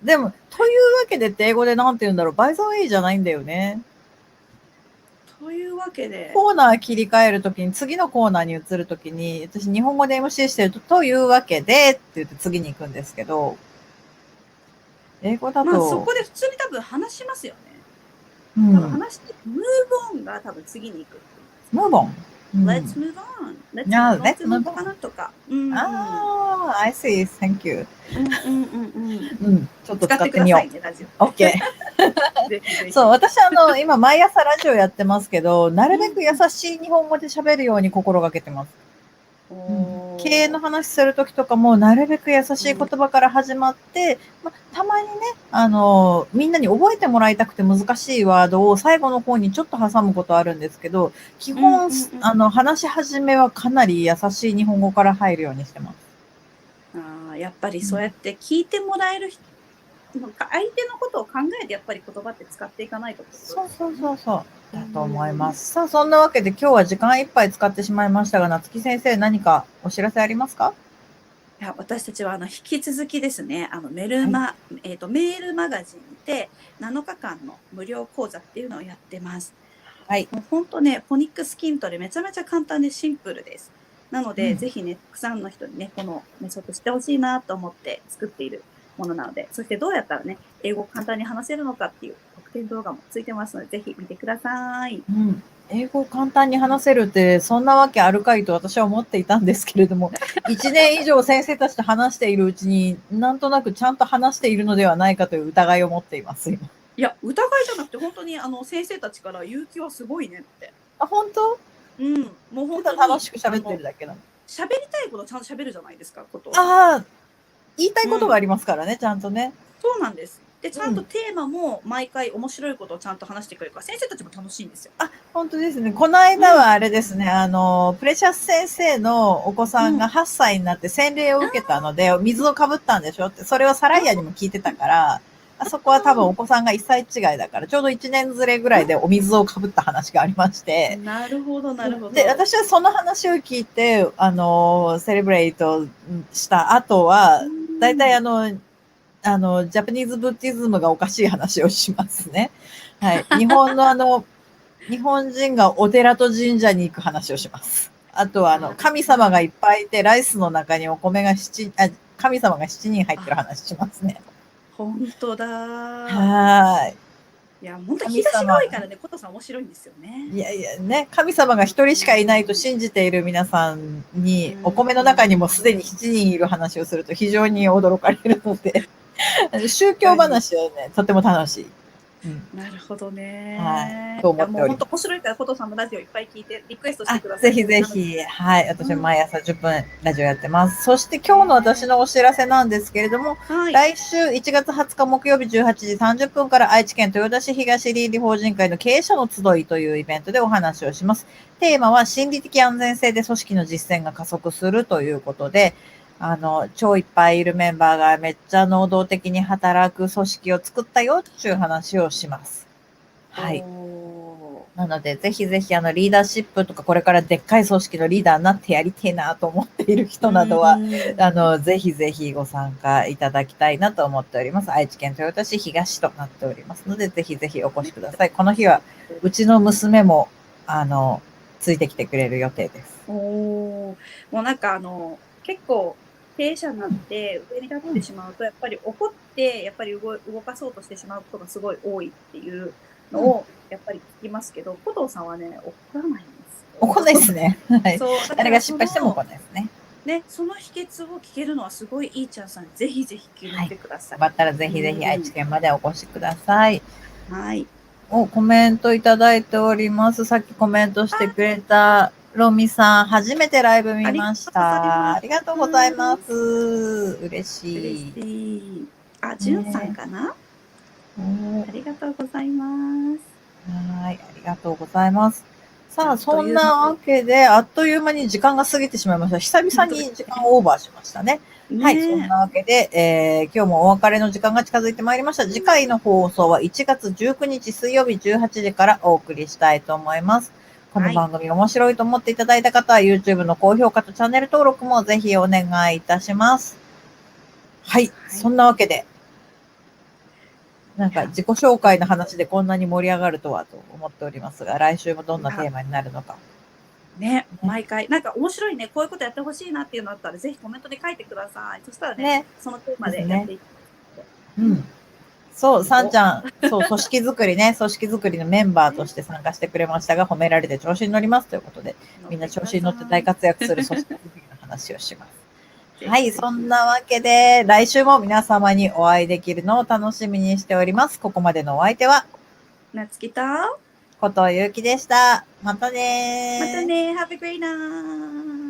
[SPEAKER 1] でも、というわけでって英語でなんて言うんだろう、バイザーウェイじゃないんだよね。
[SPEAKER 2] というわけで、
[SPEAKER 1] コーナー切り替えるときに、次のコーナーに移るときに、私日本語で MC してるというわけでって言って次に行くんですけど、英語だと、
[SPEAKER 2] まあそこで普通に多分話しますよね。
[SPEAKER 1] うん、
[SPEAKER 2] 多分話して、ムーブオンが多分次に行く。
[SPEAKER 1] ムーボン。
[SPEAKER 2] Let's move on. Let's
[SPEAKER 1] Yeah,
[SPEAKER 2] move
[SPEAKER 1] let's
[SPEAKER 2] on
[SPEAKER 1] move on.
[SPEAKER 2] かなとか。
[SPEAKER 1] I see. Thank you. ちょっと使
[SPEAKER 2] 使っ
[SPEAKER 1] っててみよう
[SPEAKER 2] ください。ね、ラジオ。
[SPEAKER 1] OK。
[SPEAKER 2] ぜひぜひ
[SPEAKER 1] そう、私今毎朝ラジオやってますけど、なるべく優しい日本語で喋るように心がけてます。
[SPEAKER 2] おー
[SPEAKER 1] 経営の話するときとかも、なるべく優しい言葉から始まって、たまにね、みんなに覚えてもらいたくて難しいワードを最後の方にちょっと挟むことあるんですけど、基本、話し始めはかなり優しい日本語から入るようにしてます。
[SPEAKER 2] やっぱりそうやって聞いてもらえる人、相手のことを考えてやっぱり言葉って使っていかないと。
[SPEAKER 1] そう。だと思います。さあ、そんなわけで今日は時間いっぱい使ってしまいましたが、夏木先生何かお知らせありますか？
[SPEAKER 2] いや、私たちは引き続きですね、メールマガジンで7日間の無料講座っていうのをやってます。
[SPEAKER 1] はい。
[SPEAKER 2] もう本当ね、フォニックス筋トレめちゃめちゃ簡単でシンプルです。なので、ぜひね、たくさんの人にね、このメソッドしてほしいなと思って作っているものなので、そしてどうやったらね、英語を簡単に話せるのかっていう特典動画もついてますので、ぜひ見てください。
[SPEAKER 1] 英語を簡単に話せるって、そんなわけあるかいと私は思っていたんですけれども、1年以上先生たちと話しているうちに、なんとなくちゃんと話しているのではないかという疑いを持っています、今。
[SPEAKER 2] いや、疑いじゃなくて、本当に先生たちから勇気はすごいねって。
[SPEAKER 1] 本当？
[SPEAKER 2] もう本当に
[SPEAKER 1] 楽しく喋ってるだけなの。
[SPEAKER 2] 喋りたいことちゃんと喋るじゃないですか、ことを。
[SPEAKER 1] 言いたいことがありますからね、ちゃんとね。
[SPEAKER 2] そうなんです。で、ちゃんとテーマも毎回面白いことをちゃんと話してくれるから、先生たちも楽しいんですよ。
[SPEAKER 1] 本当ですね。この間はあれですね、プレシャス先生のお子さんが8歳になって洗礼を受けたので、水をかぶったんでしょって、それをサライヤにも聞いてたから、あそこは多分お子さんが1歳違いだから、ちょうど1年ずれぐらいでお水をかぶった話がありまして。
[SPEAKER 2] なるほど、なるほど。
[SPEAKER 1] で、私はその話を聞いて、セレブレイトした後は、大体ジャパニーズブッディズムがおかしい話をしますね。はい。日本人がお寺と神社に行く話をします。あとは、神様がいっぱいいて、ライスの中に神様が7人入ってる話しますね。
[SPEAKER 2] 本当だ。
[SPEAKER 1] はい。
[SPEAKER 2] いや、本当に引き出しが多いからね、ことさん面白いんですよね。
[SPEAKER 1] いやいやね、神様が一人しかいないと信じている皆さんに、お米の中にもすでに7人いる話をすると非常に驚かれるので、宗教話はね、とても楽しい。
[SPEAKER 2] なるほどね。
[SPEAKER 1] はい。と思っております。
[SPEAKER 2] もう本当面白いから、ことさんのラジオいっぱい聞いて、リクエストしてください。
[SPEAKER 1] ぜひぜひ、はい。私毎朝10分ラジオやってます。そして今日の私のお知らせなんですけれども、来週1月20日木曜日18時30分から愛知県豊田市東倫理法人会の経営者の集いというイベントでお話をします。テーマは心理的安全性で組織の実践が加速するということで、超いっぱいいるメンバーがめっちゃ能動的に働く組織を作ったよっていう話をします。はい。なので、ぜひぜひリーダーシップとかこれからでっかい組織のリーダーになってやりてえなと思っている人などは、ぜひぜひご参加いただきたいなと思っております。愛知県豊田市東となっておりますので、ぜひぜひお越しください。この日は、うちの娘も、ついてきてくれる予定です。
[SPEAKER 2] もうなんか結構、経営者になって上に立ってしまうと、やっぱり怒ってやっぱり動かそうとしてしまうことがすごい多いっていうのをやっぱり聞きますけど、古藤さんはね、怒らないんですよ。
[SPEAKER 1] 怒らないですね。はい。
[SPEAKER 2] そう、
[SPEAKER 1] 誰が失敗しても怒らないですね。
[SPEAKER 2] ね、その秘訣を聞けるのはすごいいいチャンスなので、ぜひぜひ聞いてください。
[SPEAKER 1] よかったらぜひぜひ愛知県までお越しください。
[SPEAKER 2] はい。
[SPEAKER 1] コメントいただいております。さっきコメントしてくれたロミさん、初めてライブ見ました。ありがとうございます。嬉しい。
[SPEAKER 2] じゅんさんかな、ありがとうございます。
[SPEAKER 1] はい、ありがとうございます。さあ、そんなわけで、あっという間に時間が過ぎてしまいました。久々に時間オーバーしましたね。はい、そんなわけで、今日もお別れの時間が近づいてまいりました。次回の放送は1月19日水曜日18時からお送りしたいと思います。この番組面白いと思っていただいた方は、YouTube の高評価とチャンネル登録もぜひお願いいたします。はい、そんなわけで、なんか自己紹介の話でこんなに盛り上がるとはと思っておりますが、来週もどんなテーマになるのか。
[SPEAKER 2] ね、毎回。なんか面白いね、こういうことやってほしいなっていうのあったら、ぜひコメントで書いてください。そしたらね、そのテーマでやっていきます。
[SPEAKER 1] そう、さんちゃん、そう、組織づくりのメンバーとして参加してくれましたが、褒められて調子に乗りますということで、みんな調子に乗って大活躍する組織づくりの話をします。はい、そんなわけで、来週も皆様にお会いできるのを楽しみにしております。ここまでのお相手は、
[SPEAKER 2] なつきと、
[SPEAKER 1] ことゆうきでした。またねー。
[SPEAKER 2] またねー。Have a great night.